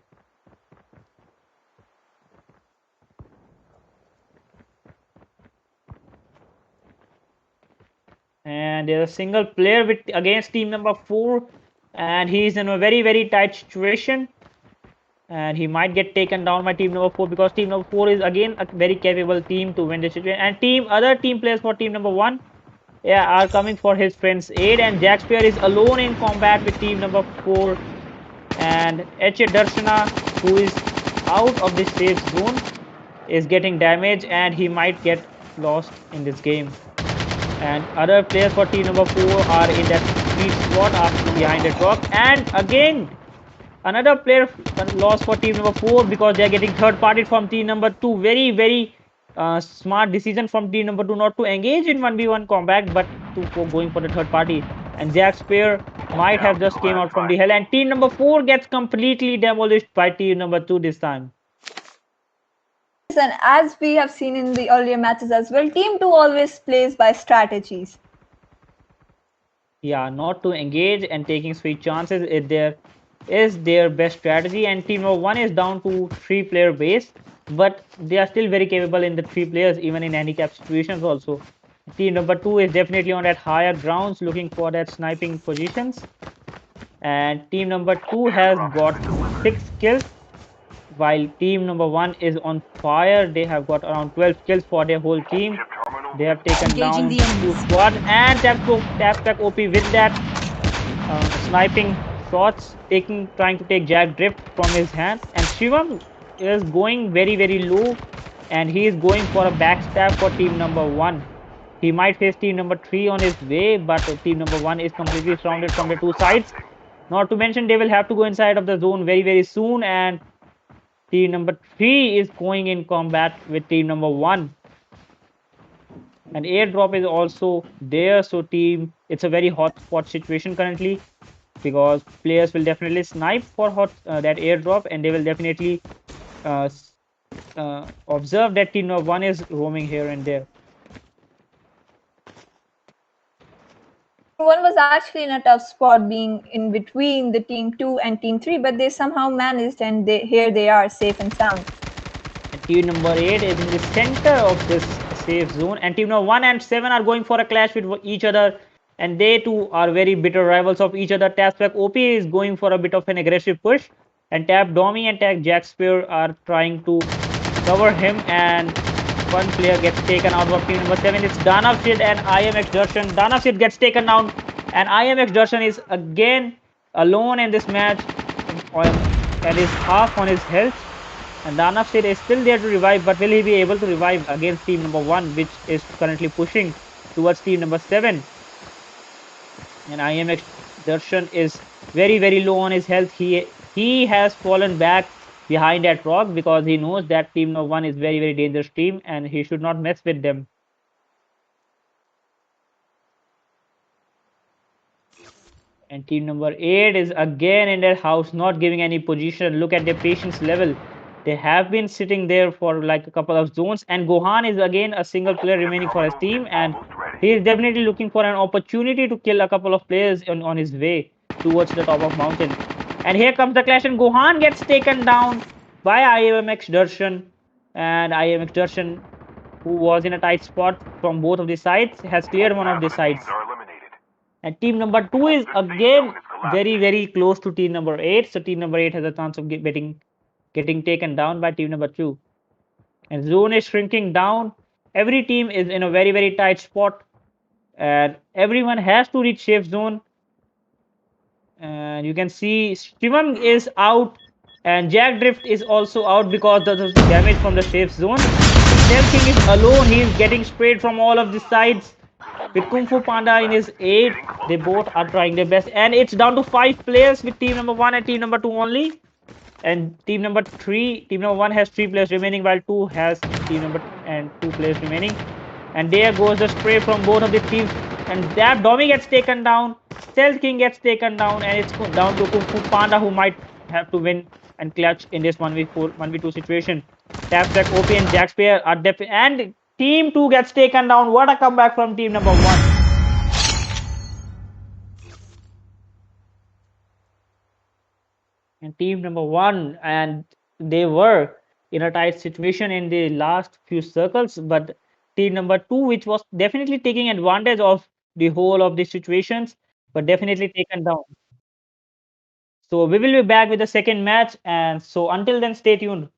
And there's a single player against team number 4, and he's in a very tight situation, and he might get taken down by team number 4, because team number 4 is again a very capable team to win this situation. And other team players for team number 1 are coming for his friend's aid, and Jack Spear is alone in combat with team number 4, and H.A. Darshana, who is out of the safe zone, is getting damage, and he might get lost in this game. And other players for team number 4 are in that sweet spot after behind the rock. And again, another player lost for team number 4 because they are getting third party from team number 2. Very smart decision from team number 2 not to engage in 1v1 combat, but for going for the third party. And Jack Spear might have just came out from the hell, and team number 4 gets completely demolished by team number 2 this time. And as we have seen in the earlier matches as well, Team 2 always plays by strategies. Yeah, not to engage and taking sweet chances is their best strategy. And team number 1 is down to 3-player base, but they are still very capable in the 3 players, even in handicap situations also. Team number 2 is definitely on that higher grounds looking for that sniping positions. And team number 2 has got 6 kills, while team number 1 is on fire. They have got around 12 kills for their whole team. They have taken down 2 squad, and Tapspec OP with that sniping shots, trying to take Jack Drift from his hands. And Shivam is going very low, and he is going for a backstab for team number 1. He might face team number 3 on his way, but team number 1 is completely surrounded from the 2 sides. Not to mention, they will have to go inside of the zone very soon, and team number 3 is going in combat with team number 1. And airdrop is also there, so it's a very hot spot situation currently, because players will definitely snipe for that airdrop, and they will definitely observe that team number 1 is roaming here and there. One was actually in a tough spot, being in between the team 2 and team 3, but they somehow managed, and here they are, safe and sound. And Team number 8 is in the center of this safe zone, and team number 1 and 7 are going for a clash with each other, and they too are very bitter rivals of each other. Tapspec OP is going for a bit of an aggressive push, and Tap Domi and Tap Jack Spear are trying to cover him, and one player gets taken out of team number 7. It's Danav Sid and IMX Darshan. Danav Sid gets taken down, and IMX Darshan is again alone in this match and is half on his health. And Danav Sid is still there to revive, but will he be able to revive against team number 1, which is currently pushing towards team number 7? And IMX Darshan is very, very low on his health. He has fallen back behind that rock because he knows that team number 1 is very, very dangerous team and he should not mess with them. And team number 8 is again in their house, not giving any position. Look at their patience level. They have been sitting there for like a couple of zones, and Gohan is again a single player remaining for his team, and he is definitely looking for an opportunity to kill a couple of players on his way towards the top of mountain. And here comes the clash, and Gohan gets taken down by IMX Darshan, and IMX Darshan, who was in a tight spot from both of the sides, has cleared one of the sides. And team number 2 is again very, very close to team number 8, so team number 8 has a chance of getting taken down by team number 2. And zone is shrinking down. Every team is in a very, very tight spot, and everyone has to reach safe zone. And you can see Shivam is out, and Jack Drift is also out because of the damage from the safe zone. Stealth King is alone. He is getting sprayed from all of the sides. With Kung Fu Panda in his aid, they both are trying their best, and it's down to 5 players with team number 1 and team number 2 only. And team number 1 has 3 players remaining, while 2 has team number and 2 players remaining. And there goes the spray from both of the teams, and that Domi gets taken down, Stealth King gets taken down, and it's down to Kung Fu Panda, who might have to win and clutch in this 1v2 situation. Tapspec OP and Jack Spear are and team 2 gets taken down. What a comeback from team number 1. And team number 1, and they were in a tight situation in the last few circles, but team number 2, which was definitely taking advantage of the whole of the situations, but definitely taken down. So we will be back with the second match, and so until then, stay tuned.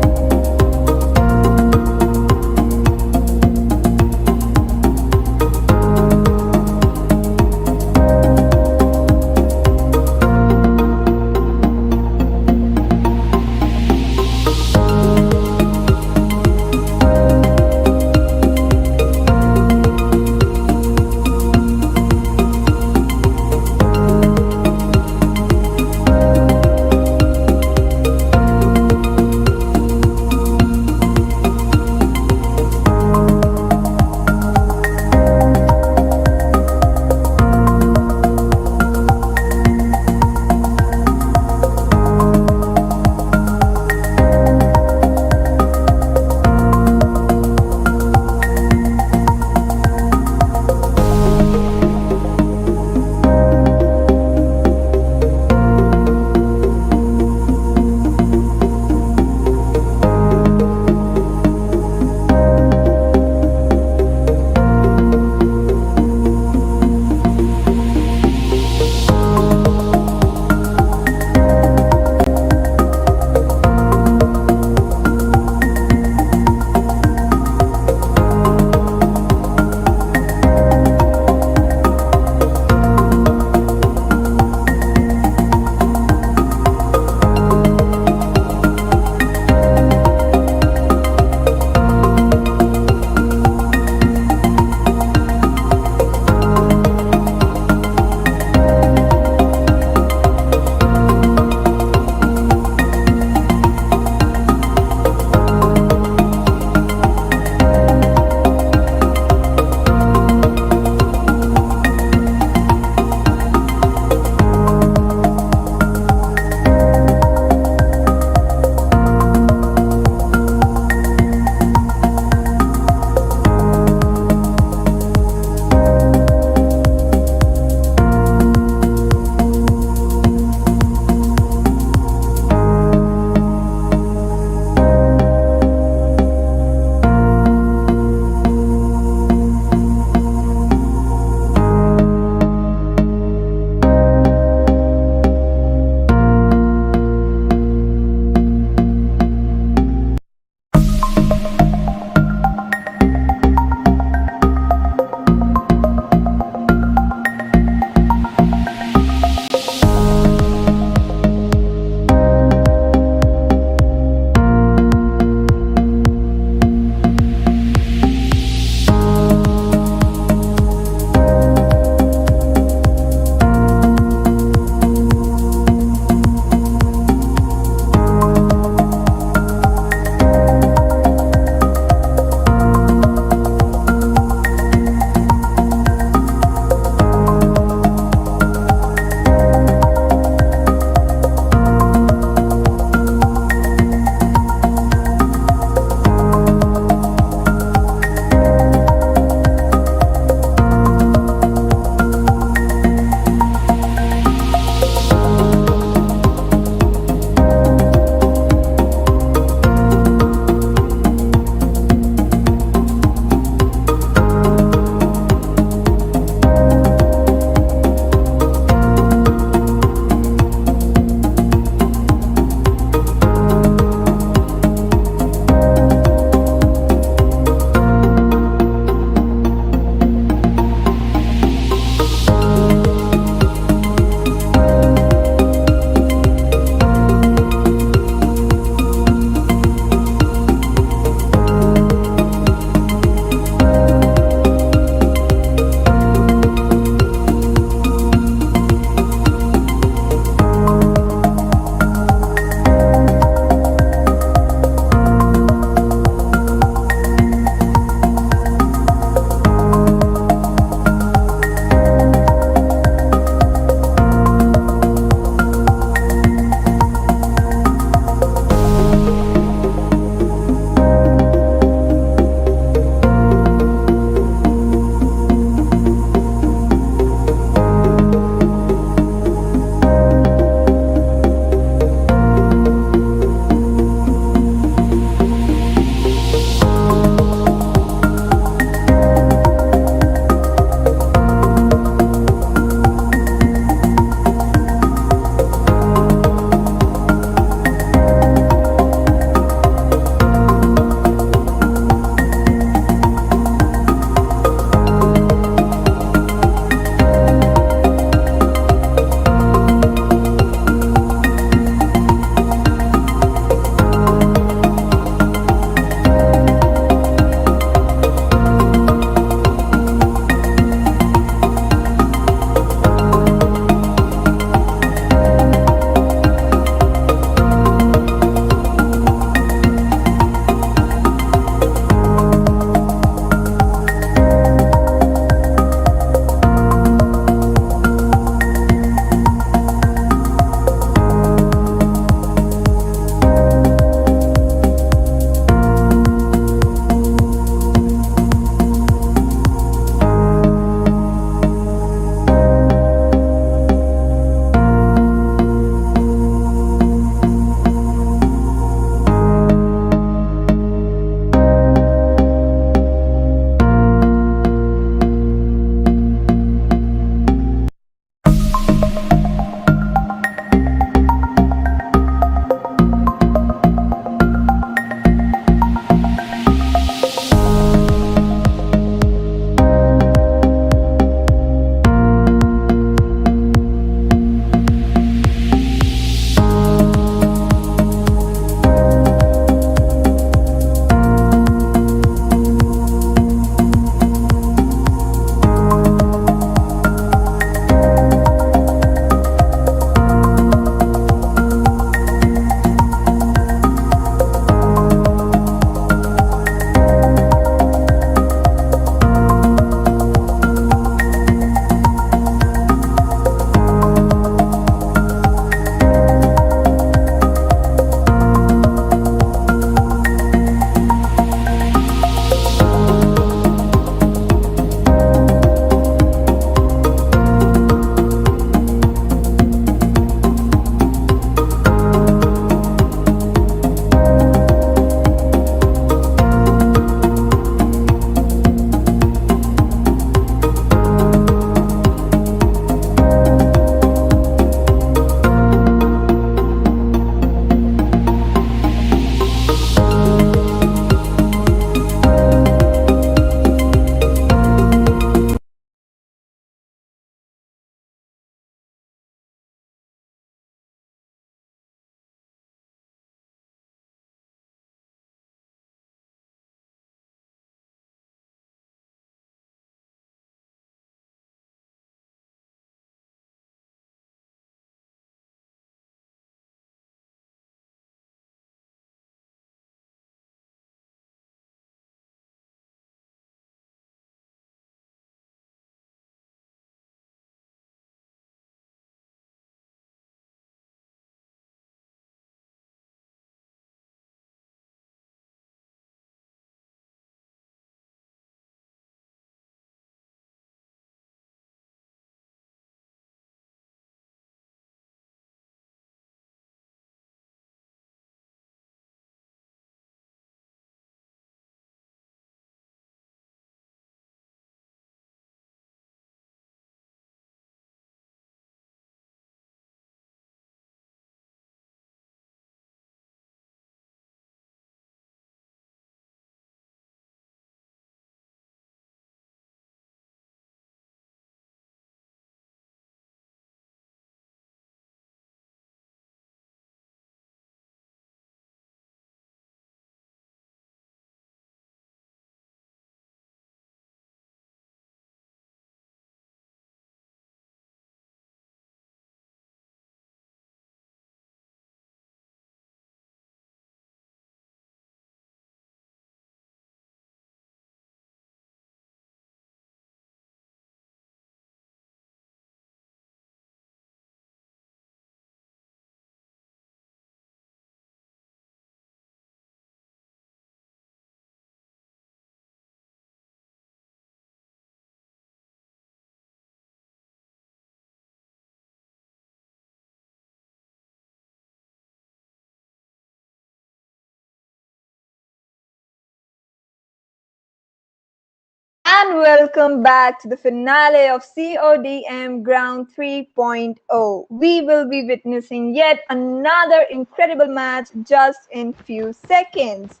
And welcome back to the finale of CODM Ground 3.0. We will be witnessing yet another incredible match just in few seconds.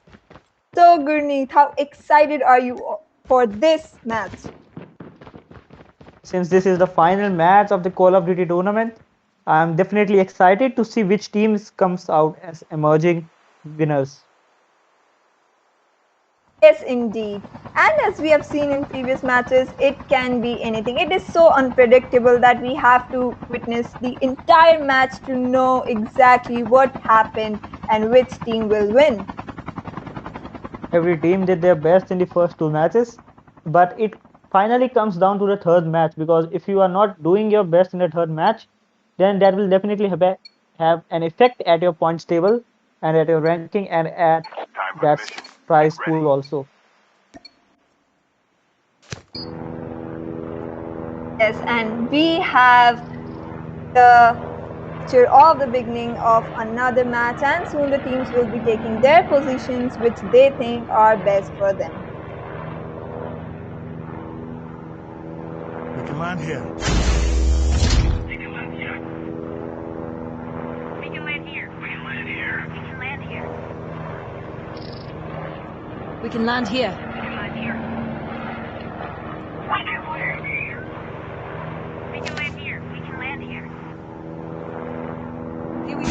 So Gurneet, how excited are you for this match? Since this is the final match of the Call of Duty tournament, I'm definitely excited to see which teams comes out as emerging winners. Yes, indeed. And as we have seen in previous matches, it can be anything. It is so unpredictable that we have to witness the entire match to know exactly what happened and which team will win. Every team did their best in the first two matches, but it finally comes down to the third match because if you are not doing your best in the third match, then that will definitely have an effect at your points table and at your ranking and at Time for the that mission. Get prize ready. pool also. Yes, and we have the picture of the beginning of another match, and soon the teams will be taking their positions which they think are best for them. We can land here. We can land here. We can land here. We can land here. We can land here. We can land here. We can land here. We can land here. We can land here. We can land here. Here we go.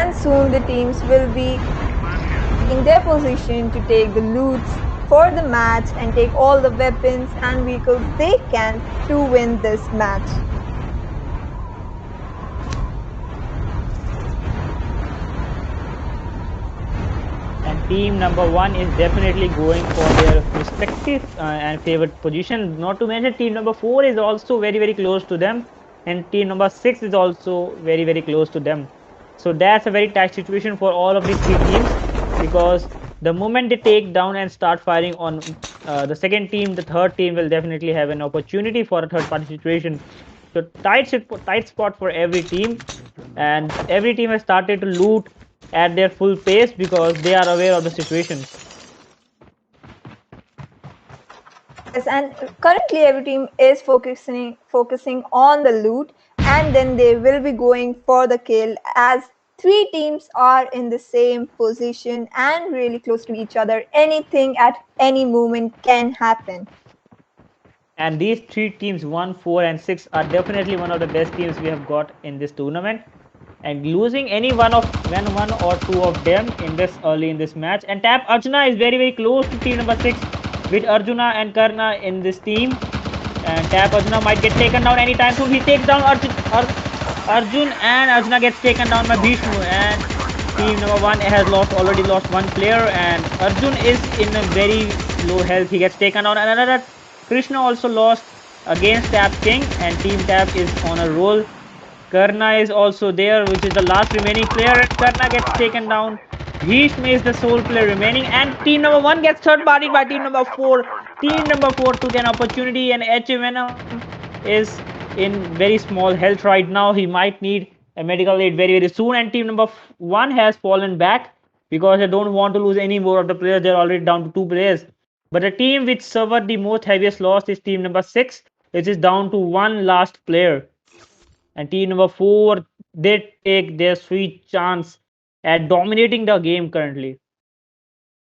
And soon the teams will be in their position to take the loots for the match and take all the weapons and vehicles they can to win this match. And team number one is definitely going for their respective and favorite position. Not to mention, team number four is also very close to them, and team number six is also very close to them. So that's a very tight situation for all of these three teams because the moment they take down and start firing on the second team, the third team will definitely have an opportunity for a third party situation. So tight spot for every team, and every team has started to loot at their full pace because they are aware of the situation. Yes, and currently every team is focusing on the loot, and then they will be going for the kill as three teams are in the same position and really close to each other. Anything at any moment can happen. And these three teams, 1, 4, and 6, are definitely one of the best teams we have got in this tournament. And losing any one or two of them in this early in this match. And Tap Arjuna is very close to team number 6 with Arjuna and Karna in this team. And Tap Arjuna might get taken down anytime soon. He takes down Arjun and Arjuna gets taken down by Bhishmu. And team number 1 has already lost one player, and Arjun is in a very low health. He gets taken down. And another Krishna also lost against Tap King, and team Tap is on a roll. Karna is also there, which is the last remaining player, and Karna gets taken down. Bhishma is the sole player remaining, and team number 1 gets third partied by team number 4. Team number 4 took an opportunity, and H Venom is in very small health right now. He might need a medical aid very soon, and team number 1 has fallen back because they don't want to lose any more of the players. They're already down to 2 players. But the team which suffered the most heaviest loss is team number 6, which is down to one last player. And team number 4 did take their sweet chance at dominating the game currently.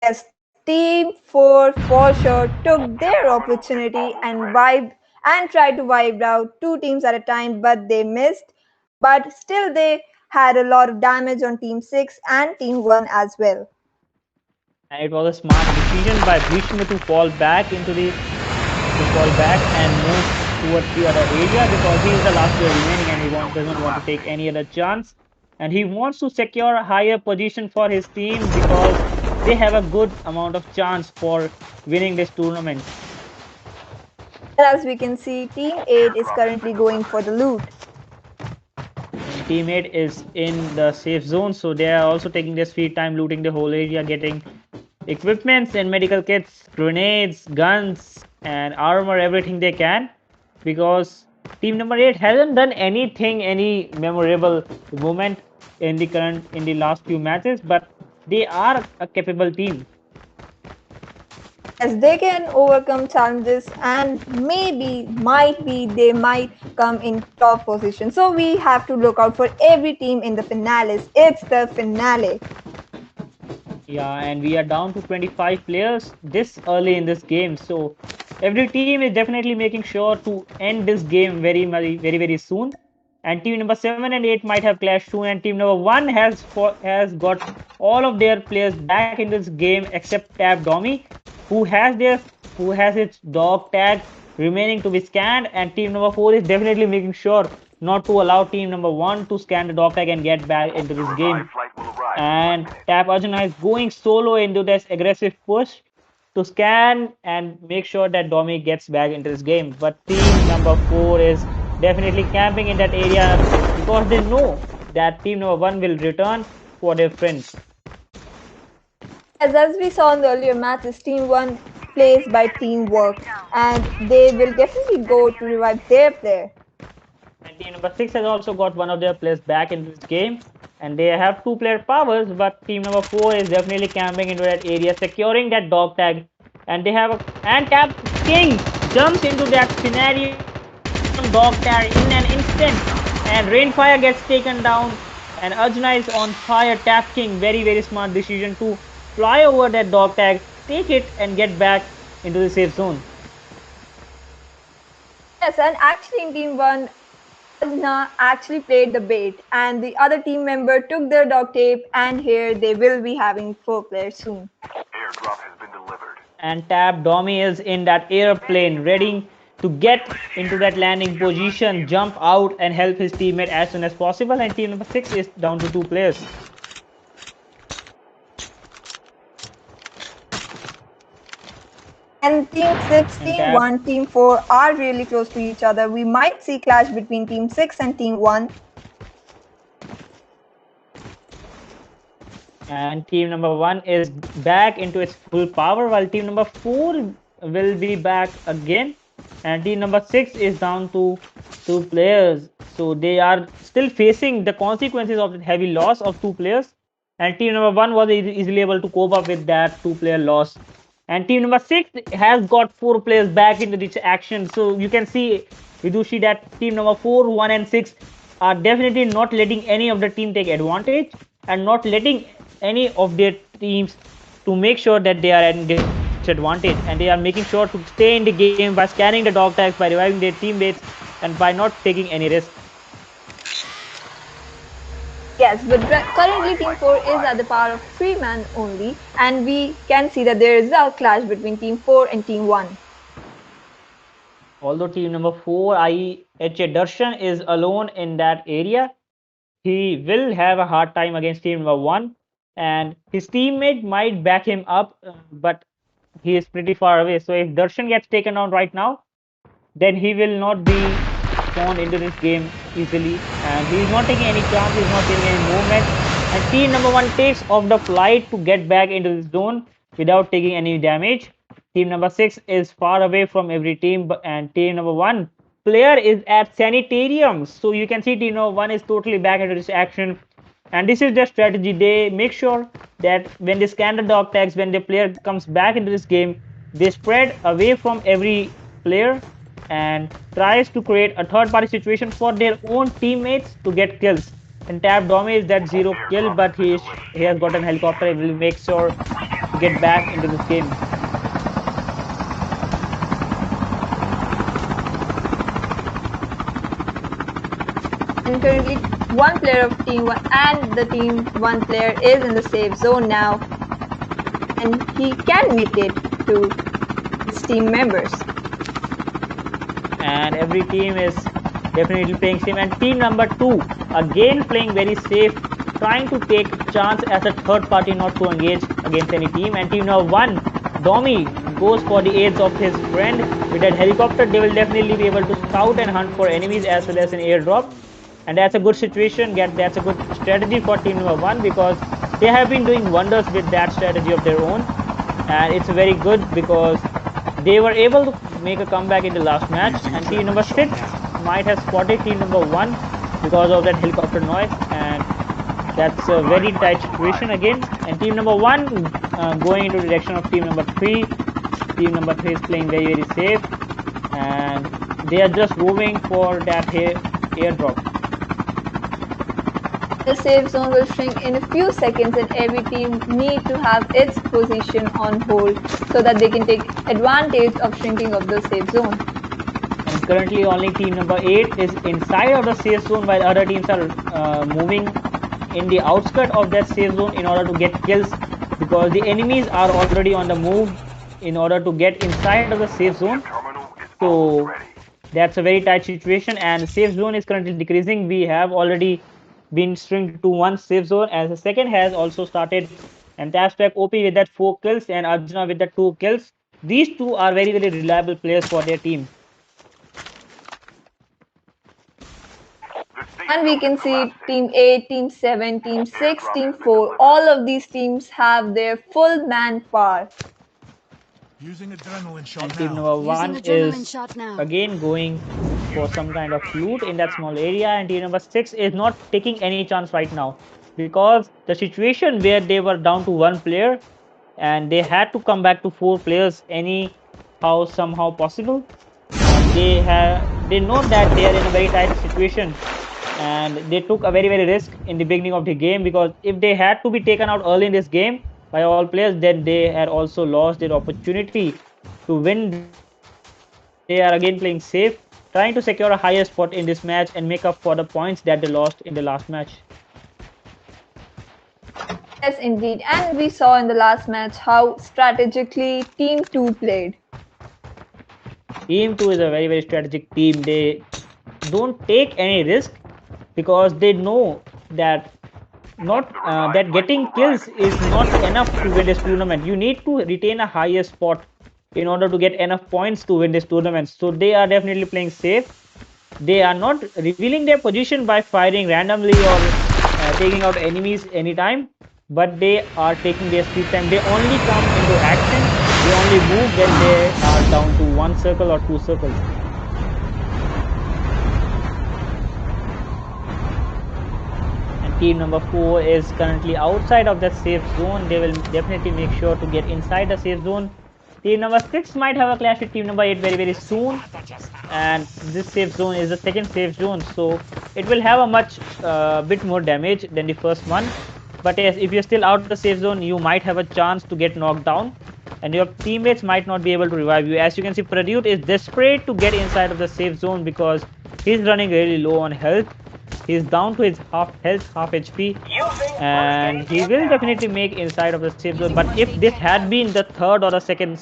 Yes, Team 4 for sure took their opportunity and tried to wipe out two teams at a time, but they missed. But still, they had a lot of damage on Team 6 and Team 1 as well. And it was a smart decision by Bhishma to fall back and move towards the other area because he is the last player remaining and he doesn't want to take any other chance. And he wants to secure a higher position for his team because they have a good amount of chance for winning this tournament. As we can see, Team 8 is currently going for the loot. Team 8 is in the safe zone, so they are also taking their sweet time looting the whole area, getting equipments and medical kits, grenades, guns, and armor, everything they can, because team number 8 hasn't done any memorable moment in the last few matches, but they are a capable team. As they can overcome challenges and maybe, might be, they might come in top position. So we have to look out for every team in the finales. It's the finale. Yeah, and we are down to 25 players this early in this game. So every team is definitely making sure to end this game very soon. And team number 7 and 8 might have clashed soon. And team number one has got all of their players back in this game except Tab Domi, who has their who has its dog tag remaining to be scanned. And team number four is definitely making sure not to allow team number one to scan the dog tag and get back into Your this revived game. flight will arrive in 1 And minute. Tap Arjuna is going solo into this aggressive push to scan and make sure that Domi gets back into this game. But team number four is definitely camping in that area because they know that team number one will return for their friends. As we saw in the earlier matches, Team 1 plays by teamwork and they will definitely go to revive their player. And team number six has also got one of their players back in this game. And they have two-player powers, but team number four is definitely camping into that area, securing that dog tag. And they have a and Tap King jumps into that scenario dog tag in an instant, and Rainfire gets taken down. And Arjuna is on fire. Tap King, very smart decision to fly over that dog tag, take it, and get back into the safe zone. Yes, and actually in Team 1, Ajna actually played the bait and the other team member took their dog tape and here they will be having 4 players soon. Airdrop has been delivered. And Tab Domi is in that airplane, ready to get into that landing position, jump out, and help his teammate as soon as possible. And team number six is down to two players. And Team 6, And Team Tab 1, Team 4 are really close to each other. We might see clash between Team 6 and Team 1. and team number one is back into its full power, while team number four will be back again. And team number six is down to two players. So they are still facing the consequences of the heavy loss of two players. And team number one was easily able to cope up with that two-player loss. And team number six has got four players back into this action. So you can see, Vidushi, that team number four, one, and six are definitely not letting any of the team take advantage and not letting any of their teams to make sure that they are at disadvantage, and they are making sure to stay in the game by scanning the dog tags, by reviving their teammates, and by not taking any risk. Yes, but currently Team 4 is at the power of 3 man only and we can see that there is a clash between Team 4 and Team 1. Although team number 4, IHA Darshan, is alone in that area, he will have a hard time against team number 1, and his teammate might back him up, but he is pretty far away. So if Darshan gets taken down right now, then he will not be spawned into this game easily, and he is not taking any chance, he is not taking any movement. And team number 1 takes off the flight to get back into this zone without taking any damage. Team number 6 is far away from every team, and team number 1 player is at sanitarium. So you can see team number 1 is totally back into this action. And this is their strategy. They make sure that when they scan the dog tags, when the player comes back into this game, they spread away from every player and tries to create a third party situation for their own teammates to get kills. And Tab Domi is that zero kill, but he has got an helicopter. He will make sure to get back into this game. And currently one player of Team 1 and the Team 1 player is in the safe zone now and he can make it to his team members. And every team is definitely playing safe. And team number 2 again playing very safe, trying to take chance as a third party not to engage against any team. And team number 1, Domi, goes for the aids of his friend with that helicopter. They will definitely be able to scout and hunt for enemies as well as an airdrop. And that's a good situation. That's a good strategy for team number 1 because they have been doing wonders with that strategy of their own. And it's very good because they were able to make a comeback in the last match. And team number 6 might have spotted team number 1 because of that helicopter noise. And that's a very tight situation again. And team number 1 going into the direction of team number 3. team number 3 is playing very, very safe, and they are just moving for that airdrop. The safe zone will shrink in a few seconds, and every team need to have its position on hold so that they can take advantage of shrinking of the safe zone. And currently, only team number 8 is inside of the safe zone, while other teams are moving in the outskirts of that safe zone in order to get kills, because the enemies are already on the move in order to get inside of the safe zone. Terminal is almost So ready. that's a very tight situation, and safe zone is currently decreasing. We have already been shrinked to one safe zone, as the second has also started. And Tapspec OP with that 4 kills and Arjuna with the 2 kills. These two are very, very reliable players for their team. The safe And we zone can is see collapsing. Team 8, Team 7, Team 6, Team 4. All of these teams have their full manpower. Using adrenaline shot And team now. number Using 1 adrenaline is shot now. again going for some kind of loot in that small area, and team number 6 is not taking any chance right now, because the situation where they were down to 1 player and they had to come back to 4 players anyhow somehow possible, and they know that they are in a very tight situation, and they took a very, very risk in the beginning of the game, because if they had to be taken out early in this game by all players, then they had also lost their opportunity to win. They are again playing safe, trying to secure a higher spot in this match and make up for the points that they lost in the last match. Yes, indeed. And we saw in the last match how strategically Team 2 played. Team 2 is a very, very strategic team. They don't take any risk because they know that not that getting kills is not enough to win this tournament. You need to retain a higher spot in order to get enough points to win this tournament. So they are definitely playing safe. They are not revealing their position by firing randomly or taking out enemies anytime, but they are taking their sweet time. They only come into action, they only move when they are down to 1 circle or 2 circles. And team number 4 is currently outside of the safe zone. They will definitely make sure to get inside the safe zone. Team number 6 might have a clash with team number 8 very, very soon, and this safe zone is the second safe zone, so it will have a much bit more damage than the first one. But yes, if you're still out of the safe zone, you might have a chance to get knocked down, and your teammates might not be able to revive you. As you can see, Pradyut is desperate to get inside of the safe zone because he's running really low on health. He's down to his half health, half HP, and he will definitely make inside of the safe zone. But if this had been the third or the second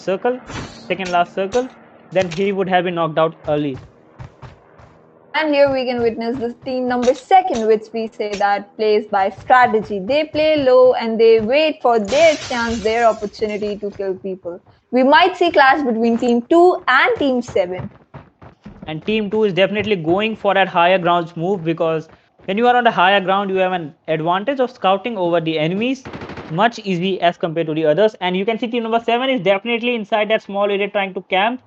last circle, then he would have been knocked out early. And here we can witness the team number 2, which we say that plays by strategy. They play low and they wait for their chance, their opportunity to kill people. We might see clash between Team 2 and Team 7. And team 2 is definitely going for that higher grounds move, because when you are on the higher ground, you have an advantage of scouting over the enemies much easy as compared to the others. And you can see team number 7 is definitely inside that small area trying to camp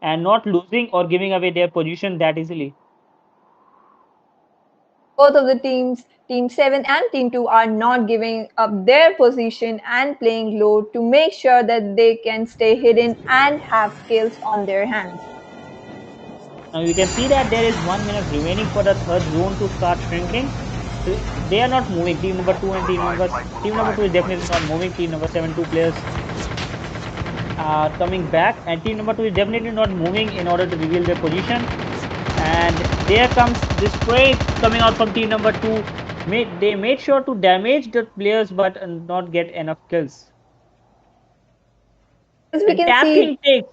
and not losing or giving away their position that easily. Both of the teams, Team 7 and Team 2, are not giving up their position and playing low to make sure that they can stay hidden and have kills on their hands. Now you can see that there is 1 minute remaining for the third zone to start shrinking. So they are not moving. Team number 2 and team number 2 is definitely not moving. Team number 7, 2 players are coming back, and team number 2 is definitely not moving in order to reveal their position. And there comes this spray coming out from team number 2. They made sure to damage the players but not get enough kills. As we And can see,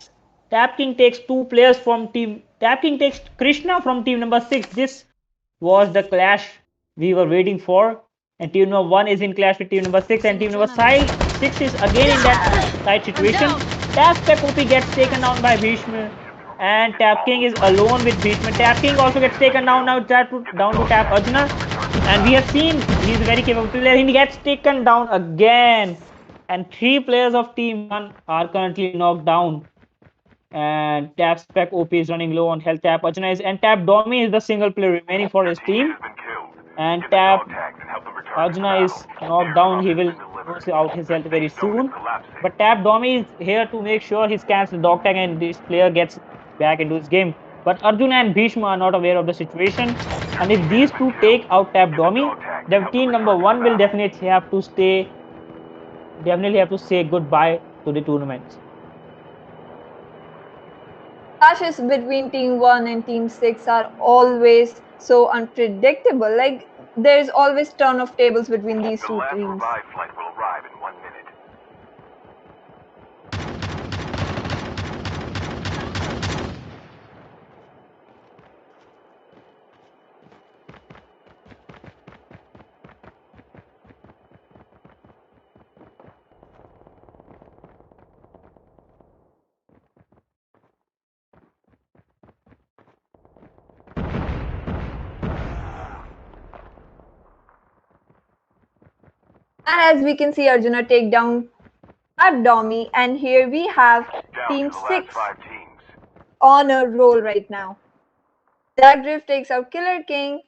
Tap King takes 2 players from team. Tap King takes Krishna from team number 6. This was the clash we were waiting for. And team number 1 is in clash with team number 6, and team number 6 is again in that tight situation. Tap Pekupi gets taken down by Bhishma, and Tap King is alone with Bhishma. Tap King also gets taken down now, down to Tap Arjuna. And we have seen he's a very capable player. He gets taken down again. And 3 players of team 1 are currently knocked down. And Tap Spec OP is running low on health. Tap Arjuna is, and Tap Domi is the single player remaining for his team. Has been killed. And Get the dog Tap tags and help them return to Arjuna battle. is knocked down. He will Airdrop is lose out his health very Safe zone soon. is collapsing. But Tap Domi is here to make sure he scans the dog tag and this player gets back into his game. But Arjun and Bhishma are not aware of the situation. And if these two take out Tap Get the Domi, dog tag to the help team return number to the one will battle. definitely have to say goodbye to the tournament. Clashes between Team 1 and Team 6 are always so unpredictable. Like, there's always turn of tables between these The two last teams. revive flight will arrive in 1 minute. And as we can see, Arjuna take down Abdomi, and here we have Down Team to the last 6 5 teams. on a roll right now. Dark Drift takes out Killer King.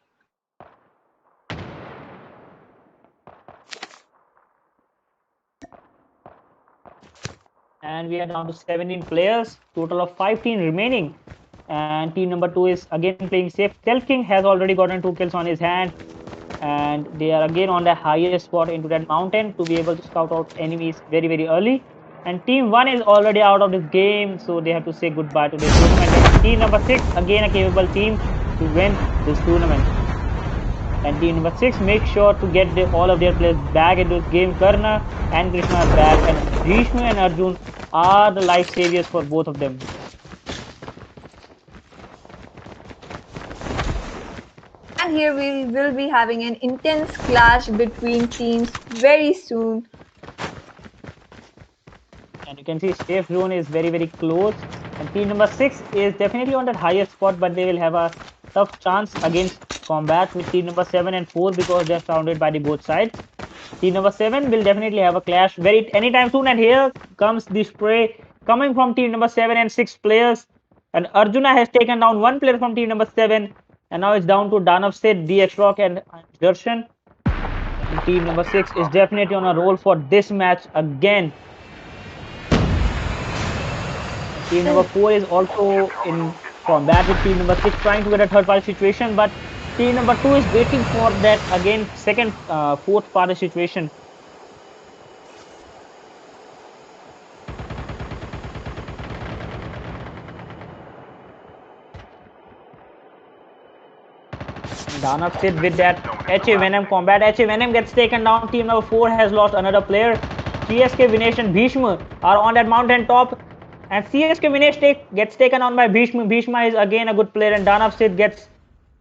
And we are down to 17 players, total of 5 teams remaining. And team number 2 is again playing safe. Stealth King has already gotten 2 kills on his hand, and they are again on the highest spot into that mountain to be able to scout out enemies very very early. And team 1 is already out of this game, so they have to say goodbye to this tournament. And team number 6 again a capable team to win this tournament. And team number 6 make sure to get all of their players back into this game. Karna and Krishna are back, and Bhishma and Arjun are the life saviors for both of them. And here we will be having an intense clash between teams very soon. And you can see safe zone is very very close, and team number 6 is definitely on that highest spot, but they will have a tough chance against combat with team number 7 and 4 because they're surrounded by the both sides. Team number 7 will definitely have a clash very anytime soon, and here comes the spray coming from team number 7 and 6 players. And Arjuna has taken down one player from team number 7, and now it's down to Danav Sid, DX Rock, and Darshan. And team number 6 is definitely on a roll for this match again. And team number 4 is also in combat with team number 6, trying to get a third party situation, but team number 2 is waiting for that again second fourth party situation. And Danav Sid with that HA Venom combat. HA Venom gets taken down. Team number 4 has lost another player. CSK Vinesh and Bhishma are on that mountain top. And CSK Vinesh gets taken on by Bhishma. Bhishma is again a good player, and Danav Sid gets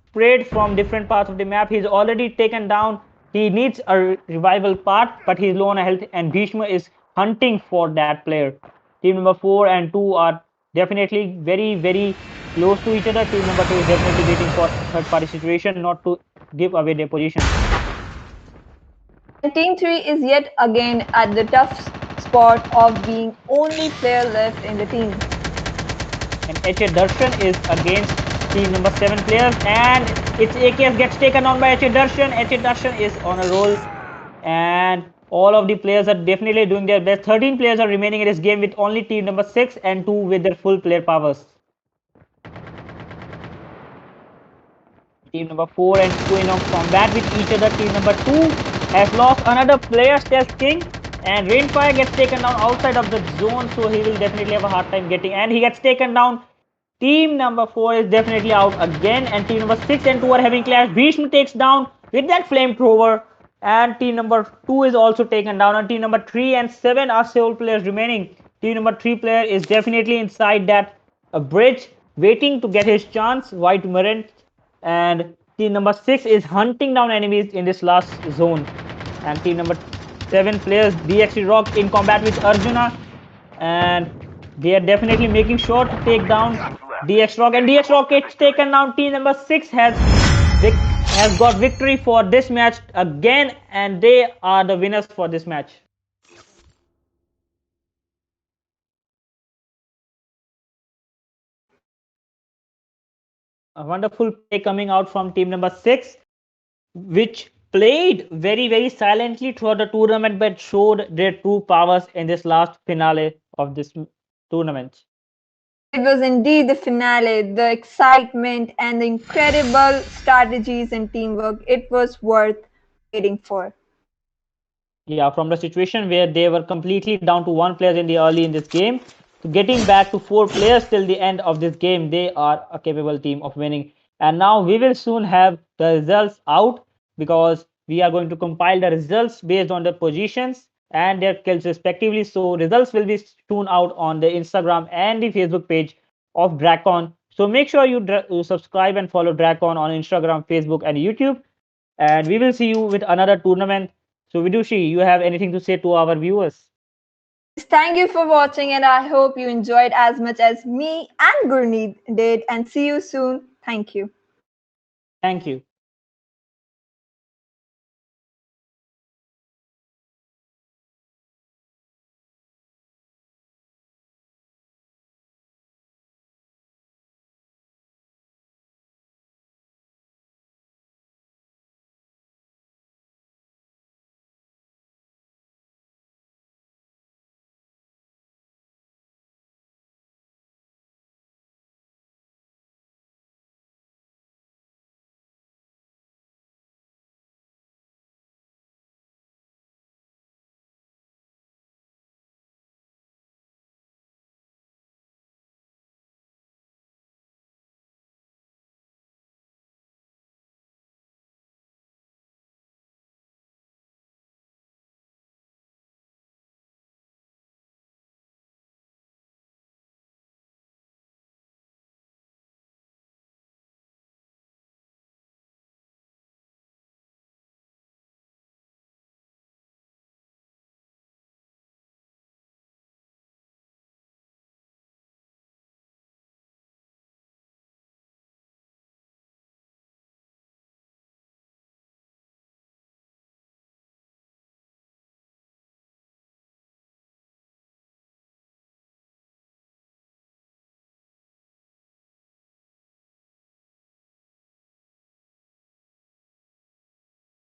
sprayed from different parts of the map. He's already taken down. He needs a revival part, but he's low on health, and Bhishma is hunting for that player. Team number 4 and 2 are definitely very, very close to each other. Team number 2 is definitely waiting for third party situation, not to give away their position. And Team 3 is yet again at the tough spot of being only player left in the team. And HA Darshan is against team number 7 players, and its AKS gets taken on by HA Darshan. HA Darshan is on a roll, and all of the players are definitely doing their best. 13 players are remaining in this game with only team number 6 and 2 with their full player powers. Team number 4 and 2 in a combat with each other. Team number 2 has lost another player, Stealth King, and Rainfire gets taken down outside of the zone, so he will definitely have a hard time getting, and he gets taken down. Team number 4 is definitely out again, and team number 6 and 2 are having clash. Bhishma takes down with that flamethrower, and team number 2 is also taken down, and team number 3 and 7 are sole players remaining. Team number 3 player is definitely inside that bridge waiting to get his chance, White Marine, and team number 6 is hunting down enemies in this last zone. And team number 7 players, DXT Rock, in combat with Arjuna, and they are definitely making sure to take down DX Rock, and DX Rock gets taken down. Team number 6 has got victory for this match again, and they are the winners for this match. A wonderful play coming out from team number 6, which played very, very silently throughout the tournament, but showed their true powers in this last finale of this tournament. It was indeed the finale, the excitement and the incredible strategies and teamwork. It was worth waiting for. Yeah, from the situation where they were completely down to one player in the early in this game to getting back to four players till the end of this game, they are a capable team of winning. And now we will soon have the results out because we are going to compile the results based on the positions and their kills respectively. So results will be soon out on the Instagram and the Facebook page of Dracon. So make sure you subscribe and follow Dracon on Instagram, Facebook, and YouTube. And we will see you with another tournament. So, Vidushi, you have anything to say to our viewers? Yes, thank you for watching, and I hope you enjoyed as much as me and Gurneet did. And see you soon. Thank you. Thank you.